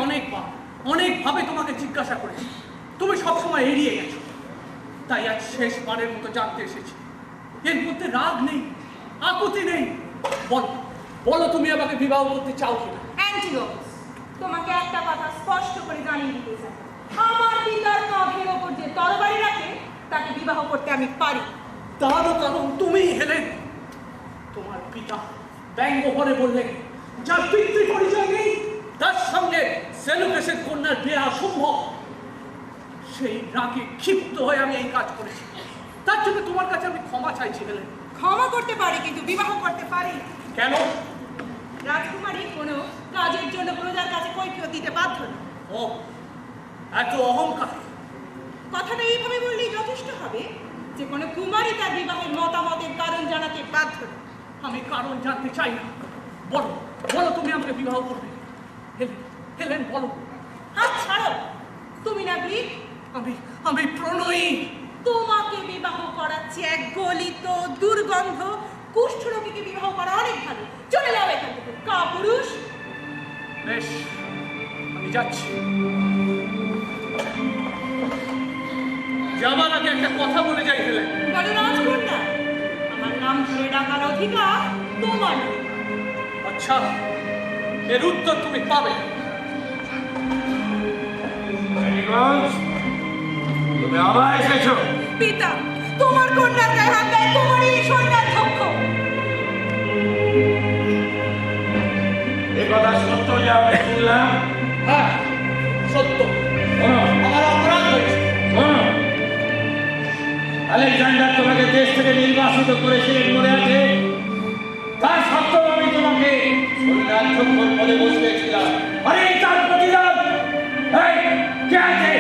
অনেকভাবে তোমাকে জিজ্ঞাসা করেছি, তুমি সবসময় এড়িয়ে গেছো। তাই আজ শেষবারের মতো জানতে এসেছি, এর মধ্যে রাগ নেই, আকুতি নেই। বলো তুমি আমাকে বিবাহ করতে চাও কিনা? অ্যান্টিডোটস, তোমাকে একটা কথা স্পষ্ট করে জানিয়ে দিতে চাই, আমার পিতার কাঁধের ওপর যে তরবারি রাখে তাকে বিবাহ করতে আমি পারি। তারও কারণ তুমি হেলেন। তোমার পিতা ব্যঙ্গ করে বললেন, যার পিতৃ পরিচয় নেই তার সঙ্গে সেলুকেশের কন্যার বিয়ে অসম্ভব। সেই রাগে ক্ষিপ্ত হয়ে আমি এই কাজ করেছি। তার জন্য তোমার কাছে আমি ক্ষমা চাইছি হেলেন। ক্ষমা করতে পারি, কিন্তু বিবাহ করতে পারি। কেন? রাজকুমারী কোনো কাজের জন্য প্রজার কাছে কৈফিয়ত দিতে বাধ্য না। ও, এত অহংকার। কথাটা এইভাবে বললেই যথেষ্ট হবে যে কোনো কুমারী তার বিবাহের মতামতের কারণ জানাতে বাধ্য না। আমি কারণ জানতে চাই না। বলো তুমি আমাকে বিবাহ করবে? হেলেন বলো। হাত ছাড়ো, তুমি না গ্রীক? আমি প্রণয়ী। তোমাকে বিবাহ করাচ্ছি এক গলিত দুর্গন্ধ কুষ্ঠরোগীকে বিবাহ করা অনেক ভালো। চলে যাও এখান থেকে, কাপুরুষ। বেশ, আমি যাচ্ছি। যাবার আগে একটা কথা বলে যাই হেলেন। বলো রাজকন্যা, আমার নাম ধরে ডাকার অধিকার তোমার নেই। আচ্ছা, এর উত্তর তুমি পাবে। তুমি আবার এসেছো? পিতা, তোমার কন্যার গায়ে হাত দেয় কুমারী সৈন্যাধ্যক্ষ। এ কথা সত্য যে আমি শুনলাম? হ্যাঁ, সত্য। শোনো, আমার অপরাধ হয়েছে। শোনো, আলেকজান্ডার তোমাকে দেশ থেকে নির্বাসিত করেছিলেন মনে আছে? তার সত্ত্বেও আমি তোমাকে সৈন্যাধ্যক্ষ পদে বসিয়েছিলাম। আরে তার প্রতিদান এই, কে আছে?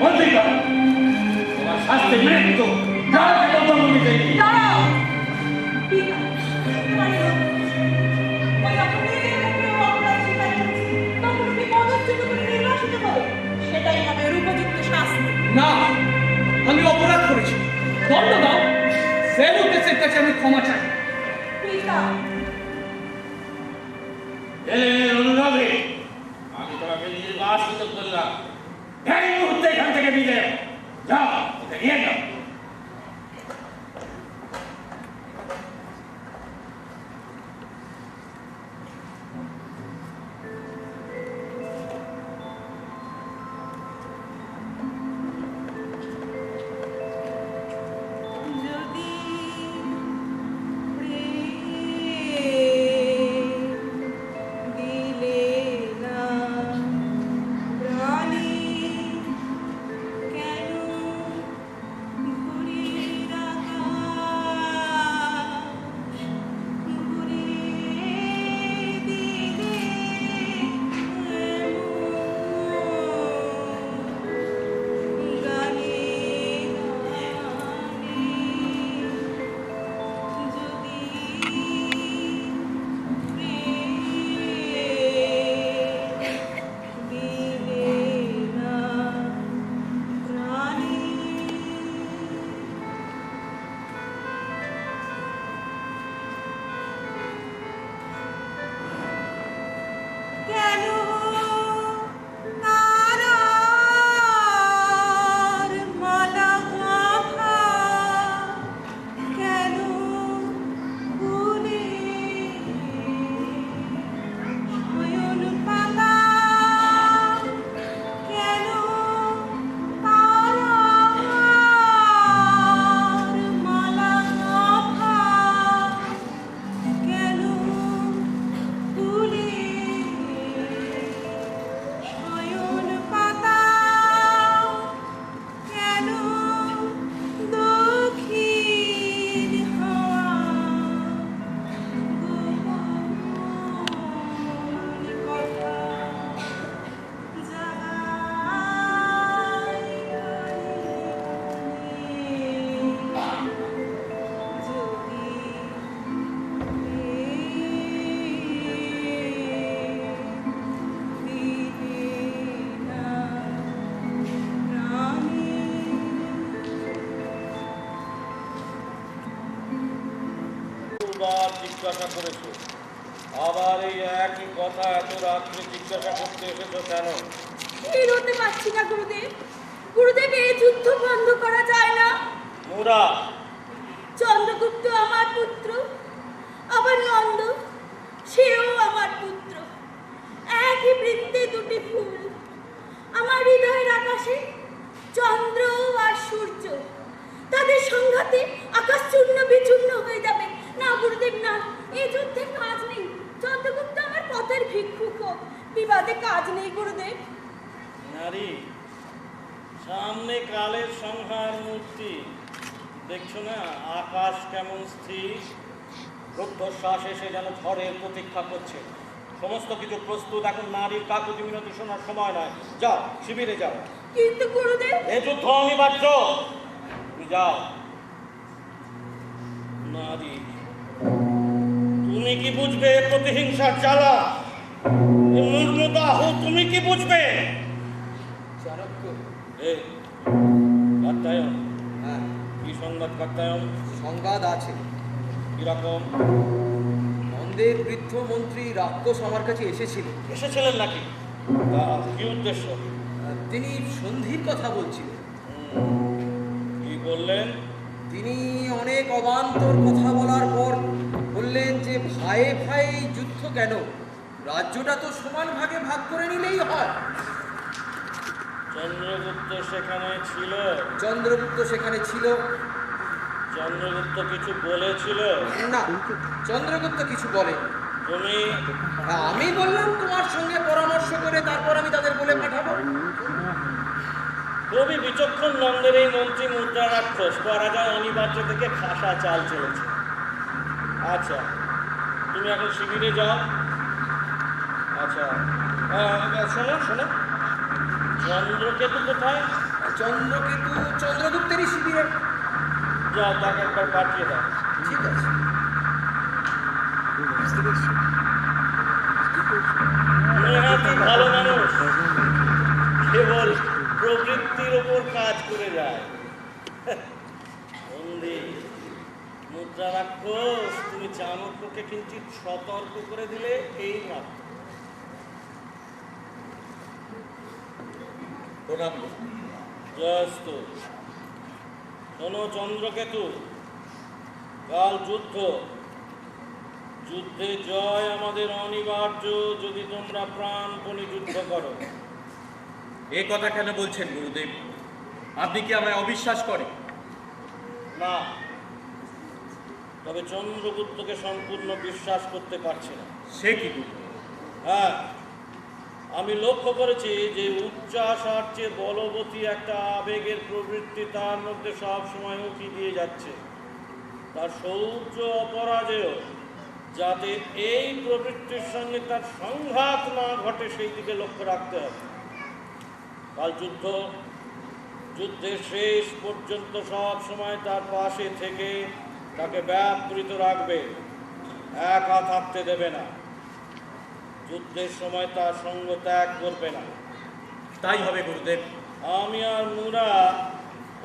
মন্ত্রিকা, তোমার শাস্তি মৃত্যু। যাও, কথা বলতে চাই। দাঁড়াও। পিতা, তোমার ওই অপরাধীদের মুখে ও অপরাধ স্বীকার করেছে, তখন তুমি পদচ্যুত করে নির্বাসিত হবে। সেটাই হবে এর উপযুক্ত শাস্তি। না, আমি অপরাধ করেছি, দণ্ড দাও। সেলুকেসের কাছে আমি ক্ষমা চাই। পিতা, হেলেনের অনুরোধে আমি তোমাকে নির্বাসিত করলাম। এই মুহূর্তে এখান থেকে বিদায় যাও, ওকে নিয়ে যাও। যদি দিলে না প্রাণী, কেন জিজ্ঞাসা করেছো, আবার এই একই কথা এত রাত্রে জিজ্ঞাসা করতে এসেছো কেন? স্থির হতে পারছি না গুরুদেব। গুরুদেব, এই যুদ্ধ বন্ধ করা যায় না। মুরা, চন্দ্রগুপ্ত আমার পুত্র, আবার নন্দ সেও আমার পুত্র। একই বৃন্তে দুটি ফুল। আমার হৃদয়ের আকাশে চন্দ্র আর সূর্য, তাদের সংঘাতে আকাশ চূর্ণ বিচূর্ণ হয়ে যাবে। না গুরুদেব না, এই যুদ্ধে কাজ নেই। চন্দ্রগুপ্ত আমার পথের ভিক্ষুক হোক, বিবাদে কাজ নেই গুরুদেব। নারী, সামনে কালের সংহার মূর্তি, দেখছো না আকাশ কেমন স্থির? রুদ্ধশ্বাস এসে যেন ঝড়ের প্রতীক্ষা করছে। সমস্ত কিছু প্রস্তুত, এখন নারীর কাকুতি মিনতি শোনার সময় নয়। যাও, শিবিরে যাও। কিন্তু গুরুদেব, এ যুদ্ধ অনিবার্য। তুমি যাও। নারী, তুমি কি বুঝবে প্রতিহিংসার জ্বালা? এ মূর্মদাহ তুমি কি বুঝবে? চাণক্য, এ কাত্যায়ন, হ্যাঁ, কি সংবাদ কাত্যায়ন? সংবাদ আছে। কিরকম? নন্দের বৃদ্ধ মন্ত্রী রাক্ষস আমার কাছে এসেছিলেন। এসেছিলেন নাকি? তা কি উদ্দেশ্য? তিনি সন্ধির কথা বলছিলেন। কি বললেন? তিনি অনেক অবান্তর কথা বলার পর বললেন যে ভাইয়ে ভাই যুদ্ধ কেন, রাজ্যটা তো সমান ভাগে ভাগ করে নিলেই হয়। চন্দ্রগুপ্ত সেখানে ছিল? চন্দ্রগুপ্ত সেখানে ছিল। চন্দ্রগুপ্ত কিছু বলেছিল? না, চন্দ্রগুপ্ত কিছু বলে। তুমি? আমি বললাম তোমার সঙ্গে পরামর্শ করে তারপর আমি তাদের বলে পাঠাবো। খুবই বিচক্ষণ নন্দের এই মন্ত্রী মুদ্রা রাক্ষস, পরাজয় অনিবার্য থেকে খাসা চাল চলেছে। আচ্ছা, তুমি এখন শিবিরে যাও। আচ্ছা, শোনো শোনো, চন্দ্রকেতু কোথায়? চন্দ্রকেতু চন্দ্রগুপ্তেরই শিবিরে। যাও, তাকে একবার পাঠিয়ে দাও। ঠিক আছে। নেহাতি ভালো মানুষ, কেবল প্রবৃত্তির ওপর কাজ করে যায়। বন্দি মুদ্রা রাক্ষস, তুমি চাণক্যকে কিঞ্চিত সতর্ক করে দিলে এই মাত্র। প্রণাম। জয়স্তু। শোনো চন্দ্রকেতু, কাল যুদ্ধ, যুদ্ধে জয় আমাদের অনিবার্য যদি তোমরা প্রাণপণে যুদ্ধ করো। এ কথা কেন বলছেন গুরুদেব? আপনি কি আমায় অবিশ্বাস করেন? না, তবে চন্দ্রগুপ্তকে সম্পূর্ণ বিশ্বাস করতে পারছি না। সে কি গুরুদেব? হ্যাঁ, আমি লক্ষ্য করেছি যে উচ্চাসার চেয়ে বলবতী একটা আবেগের প্রবৃত্তি তার মধ্যে সব সময় উঁকি দিয়ে যাচ্ছে। তার শৌর্য অপরাজেয়, যাতে এই প্রবৃত্তির সঙ্গে তার সংঘাত না ঘটে সেই দিকে লক্ষ্য রাখতে হবে। কাল যুদ্ধের শেষ পর্যন্ত সব সময় তার পাশে থেকে তাকে ব্যাপৃত রাখবে, একা থাকতে দেবে না। যুদ্ধের সময় তার সঙ্গ ত্যাগ করবে না। তাই হবে গুরুদেব। আমি আর মুরা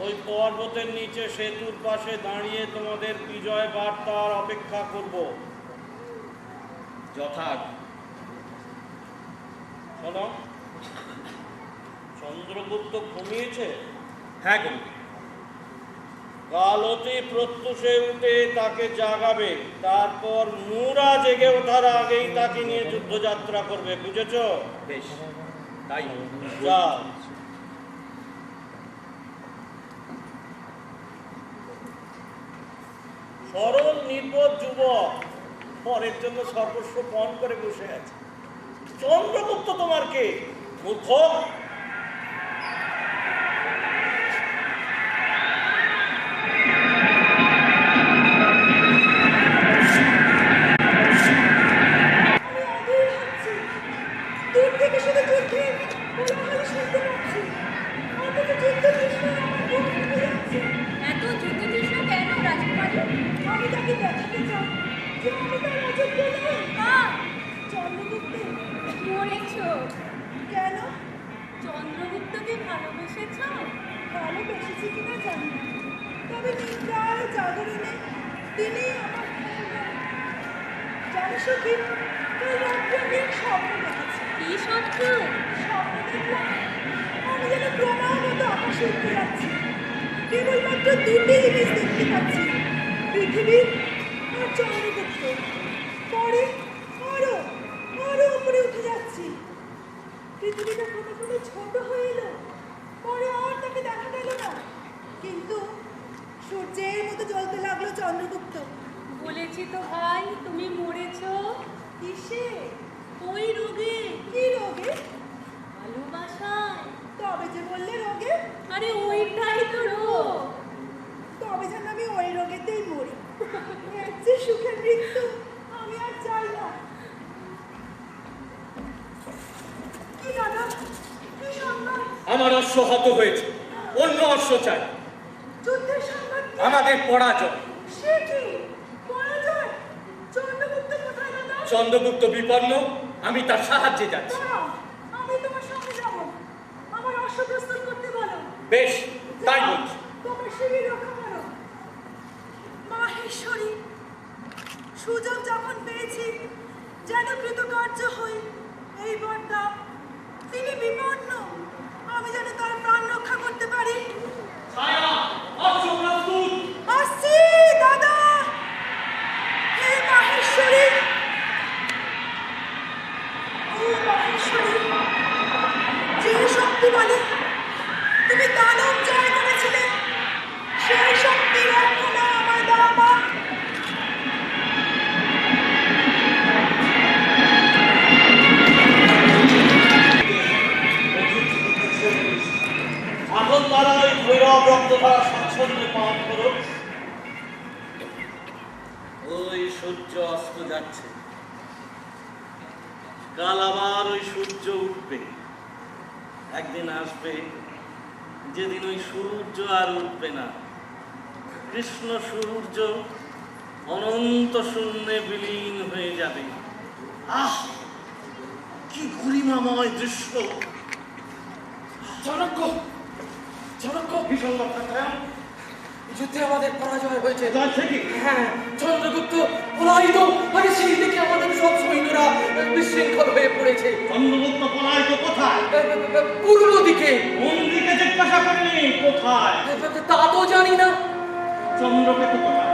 ওই পর্বতের নিচে সেতুর পাশে দাঁড়িয়ে তোমাদের বিজয় বার্তার অপেক্ষা করব। যথার্থ। শোনো, চন্দ্রগুপ্ত ঘুমিয়েছে? হ্যাঁ গুরুদেব। কাল অতি প্রত্যুষে উঠে তাকে জাগাবে, তারপর মুরা জেগে ওঠার আগেই তাকে নিয়ে যুদ্ধযাত্রা করবে, বুঝেছ? বেশ, তাই হবে। যাও। সরল নির্বোধ যুবক পরের জন্য সর্বস্ব পণ করে বসে আছে। চন্দ্রগুপ্ত তোমার কে, মূর্খ? দূর থেকে শুধু যুদ্ধের কোলাহল শুনতে পাচ্ছি, অথচ যুদ্ধ তৃষ্ণা আমার বুক ফেটে যাচ্ছে। এত যুদ্ধ তৃষ্ণা কেন রাজকুমারী? আমি তাকে দেখাতে চাই যে আমি তার অযোগ্য নই। চন্দ্রগুপ্ত মরেছ কেন? চন্দ্রগুপ্তকে ভালোবেসেছ? ভালোবেসেছি কিনা জানি না, তবে নিদ্রায় জাগরণে তিনি আমার জানো সখী, কাল রাত্রে আমি এক স্বপ্ন দেখেছি। কি স্বপ্ন? স্বপ্ন দেখলাম আমি যেন ক্রমাগত আকাশে উঠে যাচ্ছি। কেবলমাত্র দুটি জিনিস দেখতে পাচ্ছি, পৃথিবী আর চন্দ্রগুপ্ত। পরে আরো আরো উপরে উঠে যাচ্ছি। পৃথিবীটা ক্রমে ক্রমে ছোট হয়ে এলো, পরে আর তাকে দেখা গেল না। কিন্তু সূর্যের মতো জ্বলতে লাগলো চন্দ্রগুপ্ত। বলেছি তো ভাই, তুমি মরেছো। কিসে? ওই রোগে। কি রোগে? ভালোবাসায়। তবে যে বললে রোগে। আরে ওইটাই তো রোগ। তবে যেন আমি ওই রোগেতেই মরি। এর যে সুখের মৃত্যু আমি আর চাই না। কি দাদা, কি সংবাদ? আমার অশ্ব হত হয়েছে, অন্য অশ্ব চাই। যুদ্ধের সংবাদ কি? আমাদের পরাজয়। সে কি পরাজয়? চন্দ্রগুপ্ত কোথায় দাদা? চন্দ্রগুপ্ত বিপন্ন, আমি তার সাহায্যে যাচ্ছি। দাঁড়াও, আমি তোমার সঙ্গে যাব। আমার অশ্ব প্রস্তুত করতে বলো। বেশ, তাই বলছি। তোমার শিবির রক্ষা করো। মাহেশ্বরী, সুযোগ যখন পেয়েছি যেন কৃতকার্য হই। এই বরদা তিনি বিপন্ন, আমি যেন তার প্রাণ রক্ষা করতে পারি। আসছি দাদা। হে মাহেশ্বরী, ও মাহেশ্বরী, যে শক্তি বলে তুমি দানব জয় করেছিলে, সেই শক্তির এখনো আমার দাও মা। এখন তারা ওই ভৈরব রক্তধারা স্বাচ্ছন্দ্যে পান করো। ওই সূর্য অস্ত যাচ্ছে, কাল আবার ওই সূর্য উঠবে। একদিন আসবে যেদিন ওই সূর্য আর উঠবে না। কৃষ্ণ সূর্য অনন্ত শূন্যে বিলীন হয়ে যাবে। আহ, কি গরিমাময় দৃশ্য! চাণক্য, চাণক্য, কি সংবাদ কাকায়া? যুদ্ধে আমাদের পরাজয় হয়েছে। যাচ্ছে কি? হ্যাঁ, চন্দ্রগুপ্ত পলায়িত। আরে সেই দিকে আমাদের সব সৈন্যরা বিশৃঙ্খল হয়ে পড়েছে। চন্দ্রগুপ্ত পলায়িত কোথায়? পূর্ব দিকে। কোন দিকে জিজ্ঞাসা করেনি, কোথায়? তা তো জানি না। চন্দ্রকেতু কোথায়?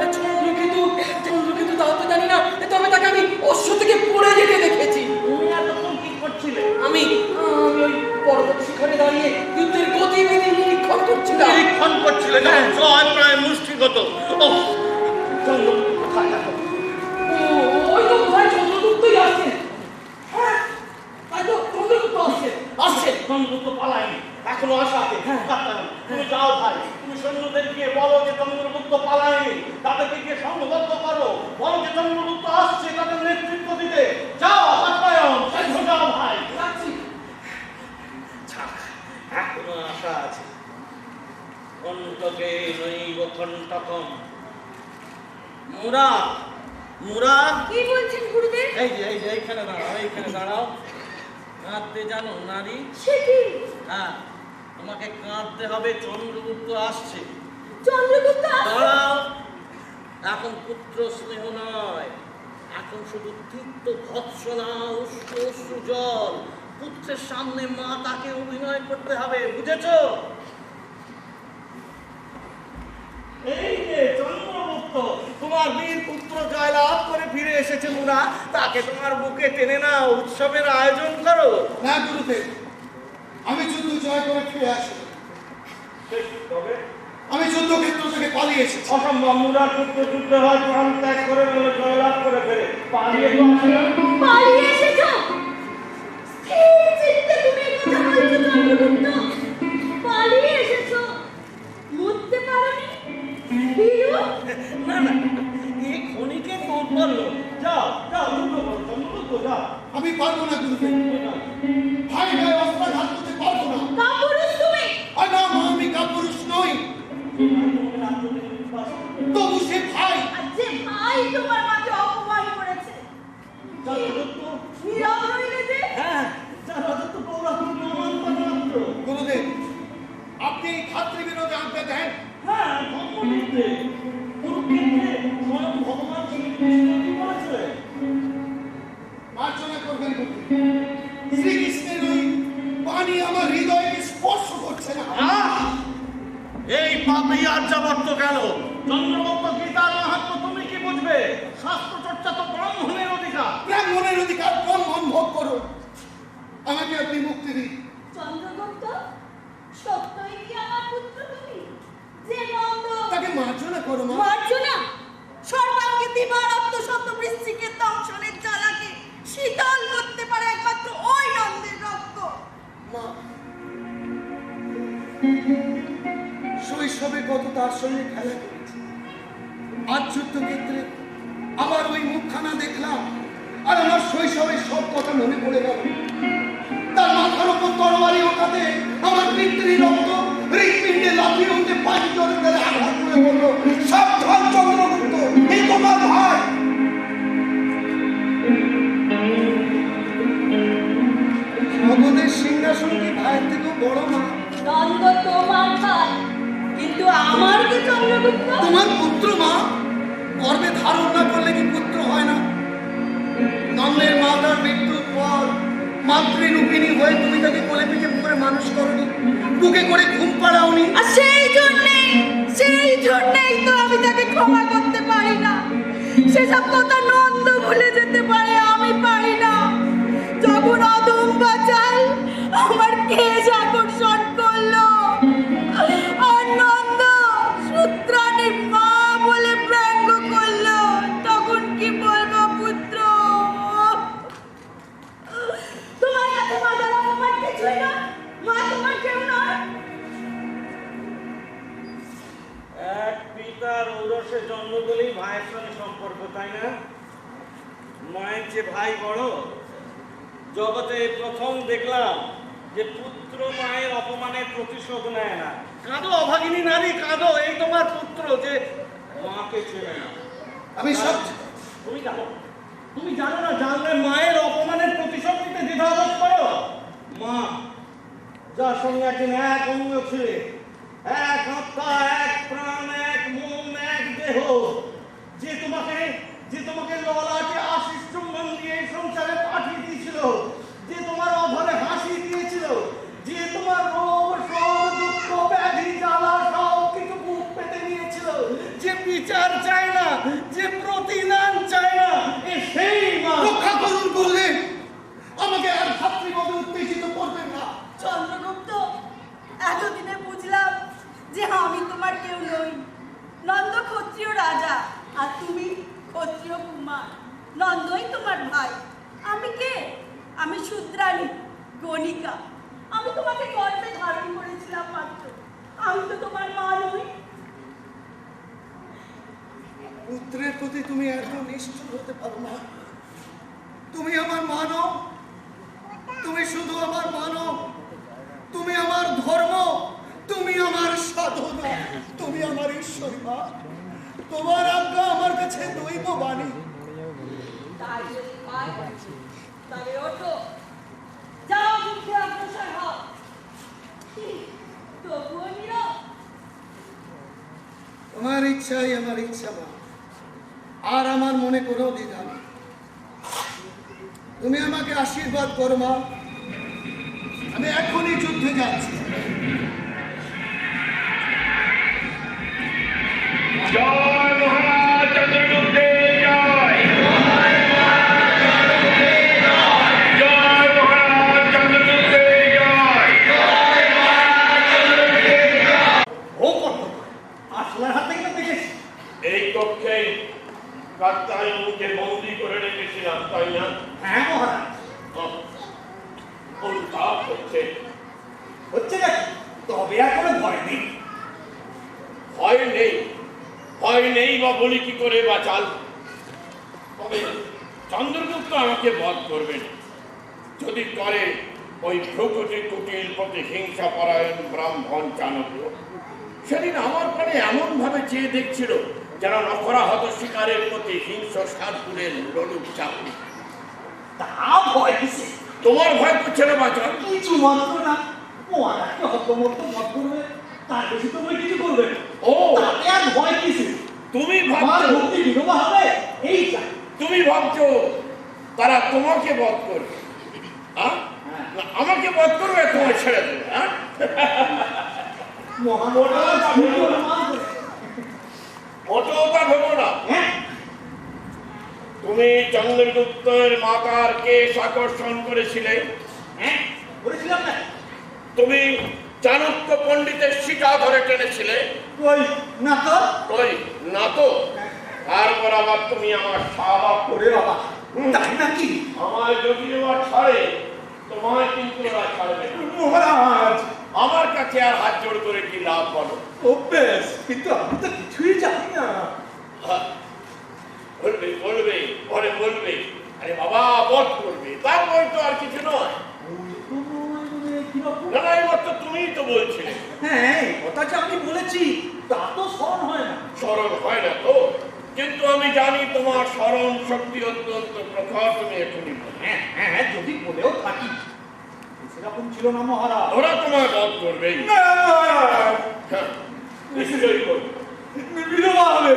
চন্দ্রকেতু তা তো জানি না, তবে তাকে আমি অশ্ব থেকে পড়ে যেতে দেখেছি। তুমি এতক্ষণ কি করছিলে? আমি ওই পর্বত শিখরে দাঁড়িয়ে যুদ্ধের গতিবিধি নিরীক্ষণ করছিলাম। নিরীক্ষণ করছিলে যখন জয় প্রায় মুষ্টিগত। ওহ, চন্দ্রগুপ্ত কোথায় দেখো? ওই তো ভাই চন্দ্রগুপ্তই আসছেন। হ্যাঁ, তাই তো চন্দ্রগুপ্ত আসছেন। চন্দ্রগুপ্ত পালায়নি, এখনো আশা আছে। কাকায়া, তুমি যাও ভাই, তুমি সৈন্যদের গিয়ে বলো যে চন্দ্রগুপ্ত পালায়নি, তাদেরকে গিয়ে সংবদ্ধ করো, বলো যে চন্দ্রগুপ্ত আসছে তাদের নেতৃত্ব দিতে। যাও কাকায়ন, যাও ভাই। যাচ্ছি। এখনো আশা আছে। কণ্টকে নৈব কণ্টকম। মুরা, মুরা, কি বলছেন গুরুদেব? এইখানে দাঁড়াও, এইখানে দাঁড়াও। কাঁদতে জানো নারী? সে কি? হ্যাঁ, তোমাকে কাঁদতে হবে, চন্দ্রগুপ্ত আসছে। চন্দ্রগুপ্ত দাঁড়াও। এখন পুত্র স্নেহ নয়, এখন শুধু তিক্ত ভৎসনা, উষ্ণ অশ্রু জল। পুত্রের সামনে মা তাকে অভিনয় করতে হবে, বুঝেছো? এই যে চন্দ্রগুপ্ত, তোমার বীর পুত্র জয়লাভ করে ফিরে এসেছে মুনা, তাকে তোমার বুকে টেনে নাও, উৎসবের আয়োজন করো। না গুরুদেব, আমি যুদ্ধ জয় করে ফিরে আসি। তবে আমি যুদ্ধক্ষেত্র থেকে পালিয়ে এসেছি। অসম্ভব, মুরার পুত্র যুদ্ধে হয় প্রাণ ত্যাগ করে বলে জয়লাভ করে ফেরে পালিয়ে তো আসে না। পালিয়ে এসেছো? স্থির চিত্তে তুমি এই কথা বলছো চন্দ্রগুপ্ত? পালিয়ে এসেছো? মরতে পারোনি? বীরু, না না, এই ক্ষণিকে তোর বললো। যাও যাও, যুদ্ধ করো চন্দ্রগুপ্ত, যাও। আমি পারবো না গুরুদেব, ভাই ভাই অস্ত্রাঘাত করতে পারবো না। কাপুরুষ তুমি! আর না মা, আমি কাপুরুষ নই, তবু সে ভাই। আর যে ভাই তোমার মাকে অপমান করেছে, চন্দ্রগুপ্ত, নীরব এই আর্যাবর্ত গেল। চন্দ্রগুপ্ত গীতার মাহাত্ম্য তুমি কি বুঝবে? শাস্ত্র চর্চা তো ব্রাহ্মণের অধিকার। ব্রাহ্মণের অধিকার ব্রাহ্মণ ভোগ করো, আমাকে আপনি মুক্তি দিন। চন্দ্রগুপ্ত, সত্যই কি আমার পুত্র তুমি? যে নন্দ তাকে মার্জনা করো মা। মার্জনা সর্বাঙ্গে দিবারক্ত শত বৃশ্চিকের দংশনের জ্বালাকে শীতল করতে পারে একমাত্র ওই নন্দের রক্ত। মা, শৈশবে কত তার সঙ্গে খেলা করেছি, আজ যুদ্ধক্ষেত্রে আমার ওই মুখখানা দেখলাম আর আমার শৈশবের সব কথা মনে পড়ে গেল। তার মাথার উপর তরবারি ওঠাতে আমার পিতৃ রক্ত হৃৎপিণ্ডে লাফিয়ে উঠে পাঁচ জোরে ধরে আঘাত করে বলল, সাবধান চন্দ্রগুপ্ত, এই তোমার ভাই। জগতের সিংহাসন কি ভাইয়ের থেকেও বড় মা? নন্দ তোমার ভাই, কিন্তু আমার কি চন্দ্রগুপ্ত? তোমার পুত্র মা, গর্ভে ধারণ না করলে কি পুত্র হয় না? নন্দের মা তার মৃত্যুর পর মাতৃরূপিণী হয়ে তুমি তাকে কোলে পিঠে করে মানুষ করনি, বুকে করে ঘুম পাড়াওনি। আর সেই জন্যেই তো আমি তাকে ক্ষমা করতে পারি না। সেসব কথা নন্দ ভুলে যেতে পারে, আমি পারি না। যখন অদম বাচাল আমার কেশ আকর্ষণ করলো আর নন্দ সূত্রাণীর মা বলে ব্যঙ্গ করলো, তখন কি বলবো পুত্র? তোমার কাছে মাদার অপমান কিছুই না, মা তোমার কেউ নয়। এক পিতার ঔরসে জন্ম দিলেই ভাইয়ের সঙ্গে সম্পর্ক, তাই না? মায়ের যে ভাই বড়। জগতে প্রথম দেখলাম যে পুত্র মায়ের অপমানের প্রতিশোধ নেয় না। কাঁদো অভাগিনী নারী, কাঁদো, এই তোমার পুত্র যে মাকে চেনে না। আমি সব তুমি জানো না, জানলে মায়ের অপমানের প্রতিশোধ নিতে দ্বিধাবোধ করো। মা যার সঙ্গে একদিন এক অঙ্গ ছিলে, এক আত্মা, এক প্রাণ, এক মন, এক দেহ, যে তোমাকে ললাটে আশিস চুম্বন দিয়ে এই সংসারে পাঠিয়ে দিয়েছিল, যে তোমার অধরে হাসি দিয়েছিল, যে তোমার রোগ শোক দুঃখ ব্যাধি জ্বালা সব কিছু বুক পেতে নিয়েছিল, যে বিচার চায় না, যে প্রতিদান চায় না, এ সেই মা। রক্ষা করুন বললে আমাকে আর ভাতৃভাবে উত্তেজিত করবেন না। চন্দ্রগুপ্ত, এতদিনে বুঝলাম যে আমি তোমার কেউ নই। নন্দ ক্ষত্রিয় রাজা আর তুমি ক্ষত্রিয় কুমার। নন্দই তোমার ভাই। আমি কে? আমি শূদ্রাণী, গণিকা। আমি তোমাকে গর্ভে ধারণ করেছিলাম মাত্র, আমি তো তোমার মা নই। পুত্রের প্রতি তুমি এত নিষ্ঠুর হতে পারো না। তুমি আমার মা নও, তুমি শুধু আমার মা নও, তুমি আমার ধর্ম, তুমি আমার সাধনা, তুমি আমার ঈশ্বর মা। তোমার আজ্ঞা আমার কাছে দৈব বাণী। তাই যদি হয়, তবে ওঠো, যাও, যুদ্ধে অগ্রসর হও। কি, তবুও নীরব? তোমার ইচ্ছাই আমার ইচ্ছা মা, আর আমার মনে কোনো দ্বিধা নেই। তুমি আমাকে আশীর্বাদ করো মা, আমি এখনই যুদ্ধে যাচ্ছি। জয় মহারাজ চন্দ্রগুপ্তের জয়। জয় মহারাজ চন্দ্রগুপ্তের জয়। ও কত আসলার হাতে কিন্তু দেখেছি। এই কক্ষে কাত্তায়নকে বন্দী করে রেখেছিলাম, তাই না? হ্যাঁ মহারাজ। উল্টাপ হচ্ছে নাকি? তবে আর কোনো ভয় নেই। ভয় নেই বা বলি কি করে বাঁচাল। তবে চন্দ্রগুপ্ত আমাকে বধ করবে না। যদি করে, ওই ভ্রুকুটি কুটিল প্রতি হিংসা পরায়ণ ব্রাহ্মণ চাণক্য সেদিন আমার পানে এমন ভাবে চেয়ে দেখছিল যেন নখরাহত শিকারের প্রতি হিংস্র সাতপুরের লোলুপ চাকরি। তা ভয় কিসে? তোমার ভয় করছে না বাঁচাল? কিছু মাত্র না। মহারাজকে হতমত বধ করবে, তার বেশি তো কিছু করবে না। ও, তাতে আর ভয় কিসে? তুমি আমার ভাবছো ভক্তি বিধবা হবে, এইটা। তুমি ভাবছো তারা তোমাকে বধ করবে, হ্যাঁ? না, আমাকে বধ করবে, তোমায় ছেড়ে দেবে। হ্যাঁ, মহারাজ অতটা ভেবো না। তুমি চন্দ্রগুপ্তের মাতার কেশ আকর্ষণ করেছিলে। বলেছিলাম না? তুমি চাণক্য পণ্ডিতের শিকা ধরে টেনেছিলে। কই না তো? কই না তো? তারপর আবার তুমি আমার সাহা ওরে বাবা, তাই নাকি? আমার যদি ওরা ছাড়ে, তোমায় কিন্তু ওরা ছাড়বে না। মহারাজ, আমার কাছে আর হাত জোড় করে কি লাভ বলো? অভ্যেস, কিন্তু আমি তো কিছুই জানি না। বলবে বলবে পরে বলবে, আরে বাবা বধ করবে, তারপর তো আর কিছু নয়। না না, এবার তো তুমিই তো বলছিলে। হ্যাঁ, এই কথাটা আমি বলেছি, তা তো স্মরণ হয় না। স্মরণ হয় না তো, কিন্তু আমি জানি তোমার স্মরণ শক্তি অত্যন্ত প্রখর। তুমি এখনই বলো। হ্যাঁ হ্যাঁ, যদি বলেও থাকি, সেরকম ছিল না মহারাজ। ওরা তোমায় বধ করবেই। না, হ্যাঁ, নিশ্চয়ই করবে। বিধবা হবে।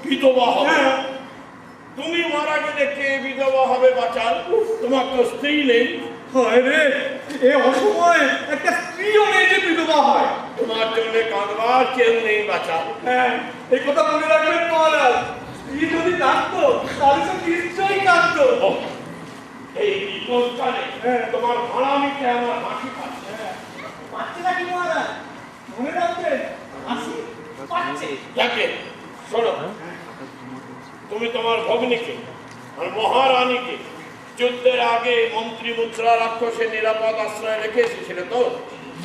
বিধবা হবে? হ্যাঁ। তুমি মারা গেলে কে বিধবা হবে বাচাল? তোমার তো স্ত্রী নেই। হয় রে, এ অসময়ে একটা স্ত্রীও নেই যে বিধবা হয়। তোমার জন্য কাঁদবার কেউ নেই বাচাল। হ্যাঁ, এই কথা মনে রাখবেন মহারাজ। স্ত্রী যদি কাঁদতো, তাহলে তো নিশ্চয়ই কাঁদতো। ওহ, এই বিপদকালে তোমার ভাড়ামিতে আমার হাসি পাচ্ছে। পাচ্ছে নাকি মহারাজ? মনে রাখবেন, হাসি পাচ্ছে। যাকে শোনো, তুমি তোমার ভগ্নীকে আর মহারানীকে যুদ্ধের আগে মন্ত্রী মুদ্রা রাক্ষসের নিরাপদ আশ্রয় রেখে এসেছিলে তো?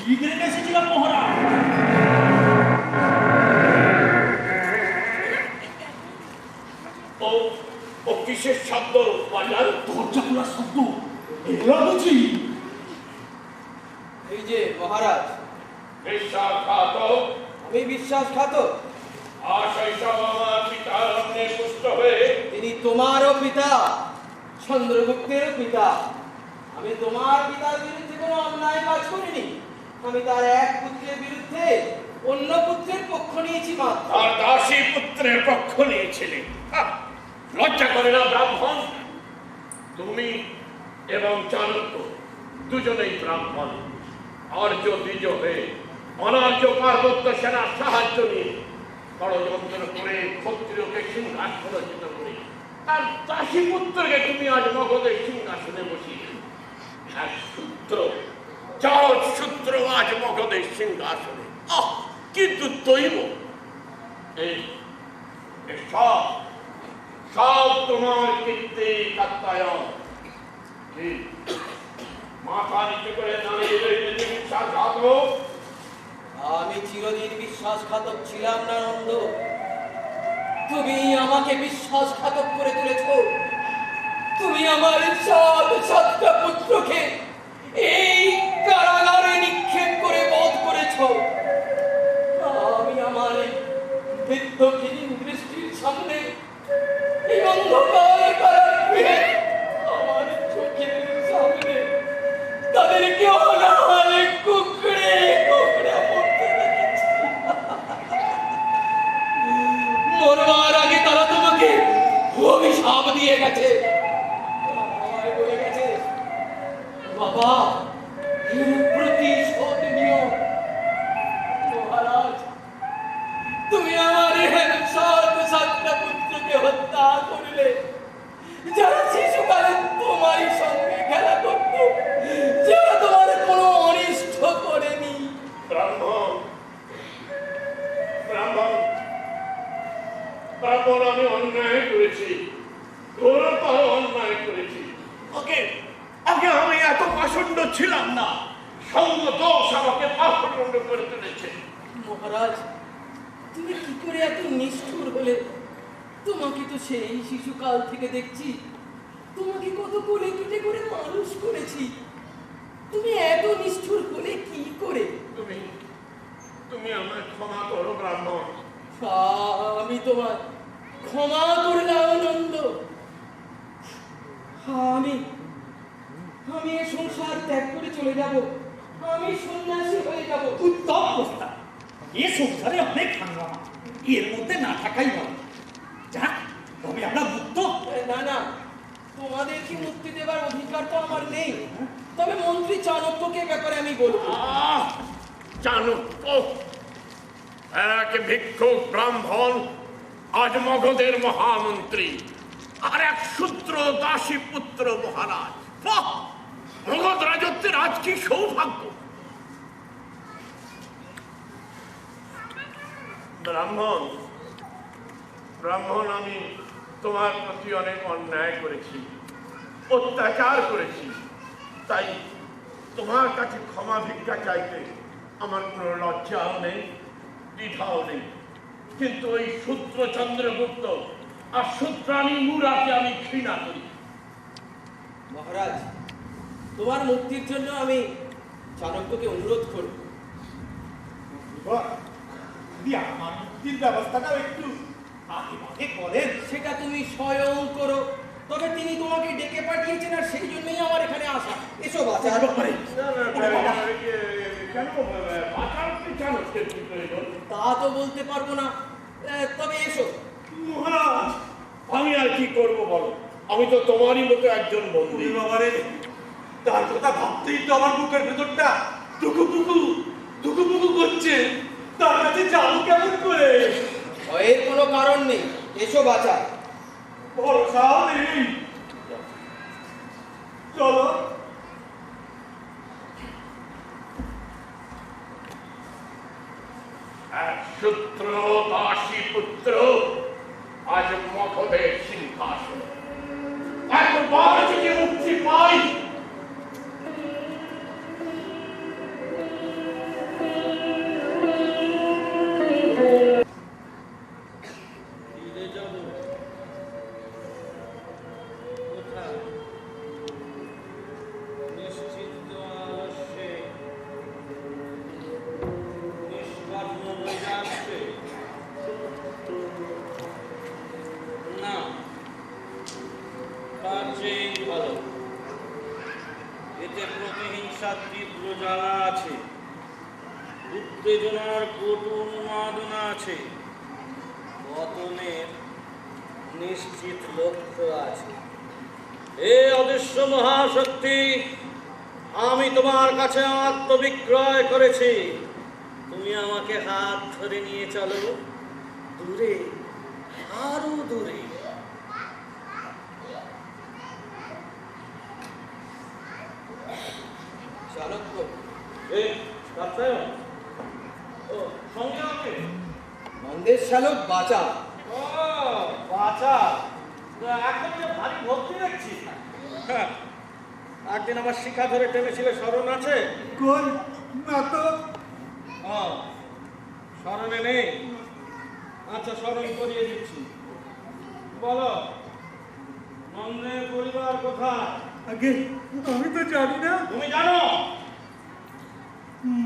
লিখে রেখে এসেছিলাম মহারাজ। ও ও কিসের শব্দ বাজার? দরজা খোলার শব্দ এলা বুঝি? এই যে মহারাজ, বিশ্বাসঘাতক, আমি বিশ্বাসঘাতক। আর শৈশব আমার পিতার অন্নে পুষ্ট হয়ে তিনি তোমারও পিতা, চন্দ্রগুপ্তেরও পিতা। আমি তোমার পিতার বিরুদ্ধে কোনো অন্যায় কাজ করিনি। আমি তার এক পুত্রের বিরুদ্ধে অন্য পুত্রের পক্ষ নিয়েছি মাত্র। আর দাসী পুত্রের পক্ষ নিয়েছিলেন। লজ্জা করে না ব্রাহ্মণ? তুমি এবং চাণক্য দুজনেই ব্রাহ্মণ। আর্য দ্বিজ হয়ে অনার্য পার্বত্য সেনার সাহায্য নিয়ে ষড়যন্ত্র করে ক্ষত্রিয়কে সিংহাসনচিত করে আর দাসী পুত্রকে তুমি আজ মগধের সিংহাসনে বসিয়ে এক সূত্র, চার সূত্র আজ মগধের সিংহাসনে। কিন্তু দৈব এই সব সব তোমার কীর্তি কাত্তায়ন। মাথা নিচু করে দাঁড়িয়ে রইলে বিশ্বাসঘাতক। আমি চিরদিন বিশ্বাসঘাতক ছিলাম না নন্দ। তুমি আমাকে বিশ্বাসঘাতক করে তুলেছ। তুমি আমার সাতটা পুত্রকে এই কারাগারে নিক্ষেপ করে বধ করেছ। আমি আমার বৃদ্ধহীন দৃষ্টির সামনে এই অন্ধকার কারাগৃহে আমার চোখের সামনে তাদেরকে অনাহারে কুকড়ে কুকড়ে মরতে দেখেছি। মরবার আগে তারা তোমাকে অভিশাপ দিয়ে গেছে। আমায় বলে গেছে, বাবা এর প্রতিশোধ নিও। মহারাজ, তুমি আমার সাতটা পুত্রকে হত্যা করলে, যারা শিশুকালে তোমারই সঙ্গে খেলা করত, যারা তোমার কোনো অনিষ্ট করেনি। ব্রাহ্মণ ব্রাহ্মণ ব্রাহ্মণ, আমি অন্যায় করেছি, ঘোরতর অন্যায় করেছি। আগে আগে আমি এত পাষণ্ড ছিলাম না। সঙ্গ দোষ আমাকে পাষণ্ড করে তুলেছে। মহারাজ, তুমি কি করে এত নিষ্ঠুর হলে? তোমাকে তো সেই শিশুকাল থেকে দেখছি। তোমাকে কত কোলে পিঠে করে মানুষ করেছি। তুমি এত নিষ্ঠুর হলে কি করে? তুমি তুমি আমায় ক্ষমা করো ব্রাহ্মণ। আমি তোমার ক্ষমা করলাম নন্দ। আমি আমি এ সংসার ত্যাগ করে চলে যাব। আমি সন্ন্যাসী হয়ে যাব। উত্তম প্রস্তাব। এ সংসারে অনেক হাঙ্গামা, এর মধ্যে না থাকাই ভালো। যাক, তবে আমরা মুক্ত। না না, তোমাদেরকে মুক্তি দেবার অধিকার তো আমার নেই। তবে মন্ত্রী চাণক্যকে ব্যাপারে আমি বলবো। চাণক্য এক ভিক্ষুক ব্রাহ্মণ আজ মগধের মহামন্ত্রী আর এক শূদ্র দাসী পুত্র মহারাজ। বাহ! মগধ রাজত্বের আজ কি সৌভাগ্য! ব্রাহ্মণ, ব্রাহ্মণ, আমি তোমার প্রতি অনেক অন্যায় করেছি, অত্যাচার করেছি, তাই তোমার কাছে ক্ষমা ভিক্ষা চাইতে আমার কোনো লজ্জাও নেই, দ্বিধাও নেই। কিন্তু ওই শূদ্র চন্দ্রগুপ্ত আর শূদ্রাণী মুরাকে আমি ঘৃণা করি। মহারাজ, তোমার মুক্তির জন্য আমি চাণক্যকে অনুরোধ করব। আমার মুক্তির ব্যবস্থাটাও একটু আগে আগে করেন। সেটা তুমি স্বয়ং করো, তবে তিনি তোমাকে ডেকে পাঠিয়েছেন আর সেই জন্যই আমার এখানে আসা। এসো বাচ্চা। কেন বাঁচাতে চাণক্যের কি প্রয়োজন? তা তো বলতে পারবো না, তবে এসো। মহারাজ, আমি আর কি করবো বলো? আমি তো তোমারই মতো একজন বন্দী। বাবারে, তার কথা ভাবতেই তো আমার বুকের ভেতরটা দুকুপুকু করছে। তার কাছে যাবো কেমন করে? ভয়ের কোনো কারণ নেই, এসো বাচ্চা। ভরসাও নেই। চলো। এক শূদ্র দাসী পুত্র আজ মগধের সিংহাসন। একবার যদি মুক্তি পাই, ফিরে যাব কোথায়? নিশ্চিন্ত আলস্যে, নিষ্কর্ম বৈরাগ্যে? না, তার চেয়ে ভালো। এতে প্রতিহিংসার তীব্র জ্বালা আছে, উত্তেজনার কটু উন্মাদনা আছে, পতনের নিশ্চিত লক্ষ্য আছে। হে অদৃশ্য মহাশক্তি, আমি তোমার কাছে আত্মবিক্রয় করেছি। তুমি আমাকে হাত ধরে নিয়ে চলো দূরে, আরো দূরে। চাণক্য, ও সঙ্গে হবে? মন্দের শালক বাঁচা। ও বাঁচা, এখন যে ভারী ভক্তি দেখছি। হ্যাঁ, একদিন আমার শিখা ধরে টেনেছিলে, স্মরণ আছে? কই না তো। ও, স্মরণে নেই? আচ্ছা, স্মরণ করিয়ে দিচ্ছি। বলো, নন্দের পরিবার কোথায়? আগে আমি তো জানি না। তুমি জানো?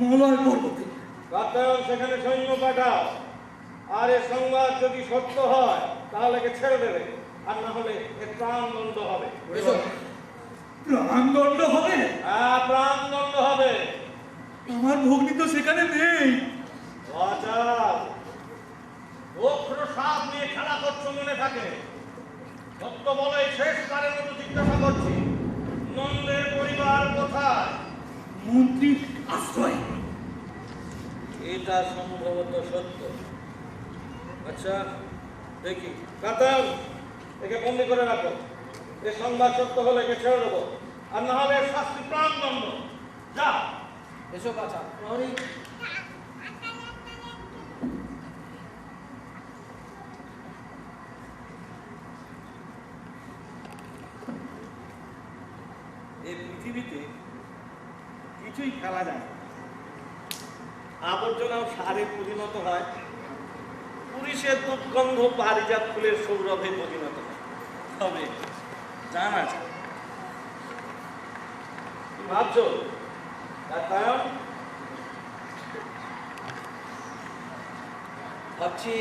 মলয় পর্বতে। কাত্যায়ন সেখানে সৈন্য পাঠাও, আর এ সংবাদ যদি সত্য হয় তাহলে একে ছেড়ে দেবে, আর না হলে এর প্রাণদণ্ড হবে। এসো। প্রাণদণ্ড হবে? হ্যাঁ, প্রাণদণ্ড হবে। আমার ভগ্নি তো সেখানে নেই। বাচাল, বক্র সাপ নিয়ে খেলা করছো মনে থাকে? সত্য বলে শেষবারের মতো জিজ্ঞাসা করছি, নন্দের পরিবার কোথায়? মন্ত্রী আশ্রয়। এটা সম্ভবত সত্য। আচ্ছা, দেখি কাতাল, একে বন্দি করে রাখো। এ সংবাদ সত্য হলে একে ছেড়ে দেবো, আর না হলে এর শাস্তি প্রাণদণ্ড। যা। এসো বাঁচা। প্রহরী, এই পৃথিবীতে কিছুই খেলা যায় না। আবর্জনাও সারে পরিণত হয়, পুলিশের দুর্গন্ধ পারিজাত ফুলের সৌরভে পরিণত হয়। তবে জানা যায়, কি ভাবছো কাতায়ন? ভাবছি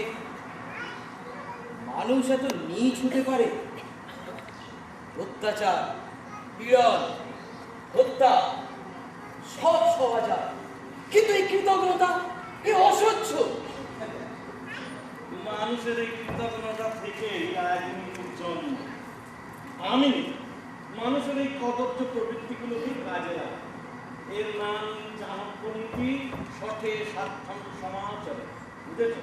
মানুষ এত নীচ হতে পারে। অত্যাচার, পীড়ন, হত্যা সব সওয়া যায়, কিন্তু এই কৃতজ্ঞতা, এই অসহ্য। মানুষের এই কৃতজ্ঞতা থেকে রাজনীতির জন্ম। আমি মানুষের এই কদর্য প্রবৃত্তিগুলোকে কাজে লাগাই। এর নাম চাণক্য নীতি, সঠে স্বার্থম সমাচরে। বুঝেছ?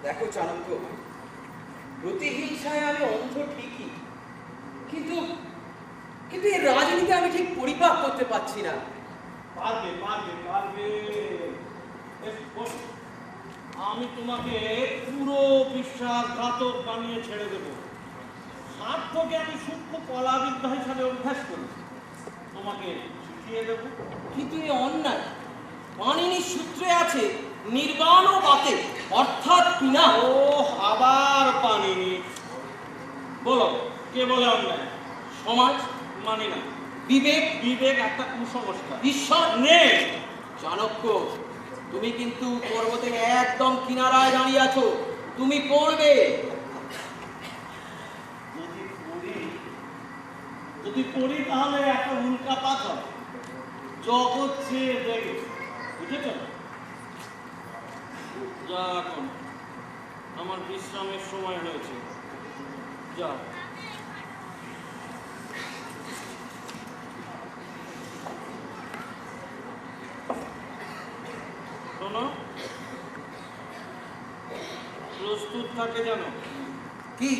দেখো চাণক্য, প্রতিহিংসায় আমি অন্ধ ঠিকই, কিন্তু কিন্তু এই রাজনীতি আমি ঠিক পরিপাক করতে পারছি না। পারবে পারবে পারবে। বসো। আমি তোমাকে পুরো বিশ্বাসঘাতক বানিয়ে ছেড়ে দেবো। স্বার্থকে আমি সূক্ষ্ম কলাবিদ্যা হিসাবে অভ্যাস করি, তোমাকে শিখিয়ে দেবো। কিন্তু এই অন্যায়। পাণিনির সূত্রে আছে নির্বাণ ও বাতে, অর্থাৎ কিনা। ও আবার পানিনি। বলো, কে বলে অন্যায়? সমাজ, মানি না। বিবেক, বিবেক একটা কুসংস্কার, ঈশ্বর নেই। চাণক্য, তুমি কিন্তু পর্বতের একদম কিনারায় দাঁড়িয়ে আছো, তুমি পড়বে। যদি পড়ি তাহলে একটা উল্কা পাথর জগৎ চেয়ে দেবে, বুঝেছ? যা, এখন আমার বিশ্রামের সময় হয়েছে, যা। শোনো, প্রস্তুত থাকে জানো? কি?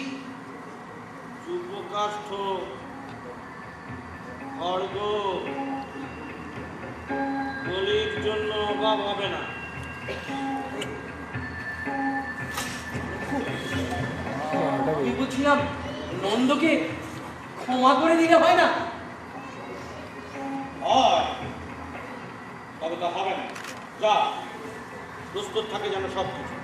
যুবকাষ্ঠ, খড়গ, বলির জন্য অভাব হবে না। আমি বলছিলাম, নন্দকে ক্ষমা করে দিলে হয় না? হয়, তবে তা হবে না। যা, প্রস্তুত থাকে যেন সব কিছু।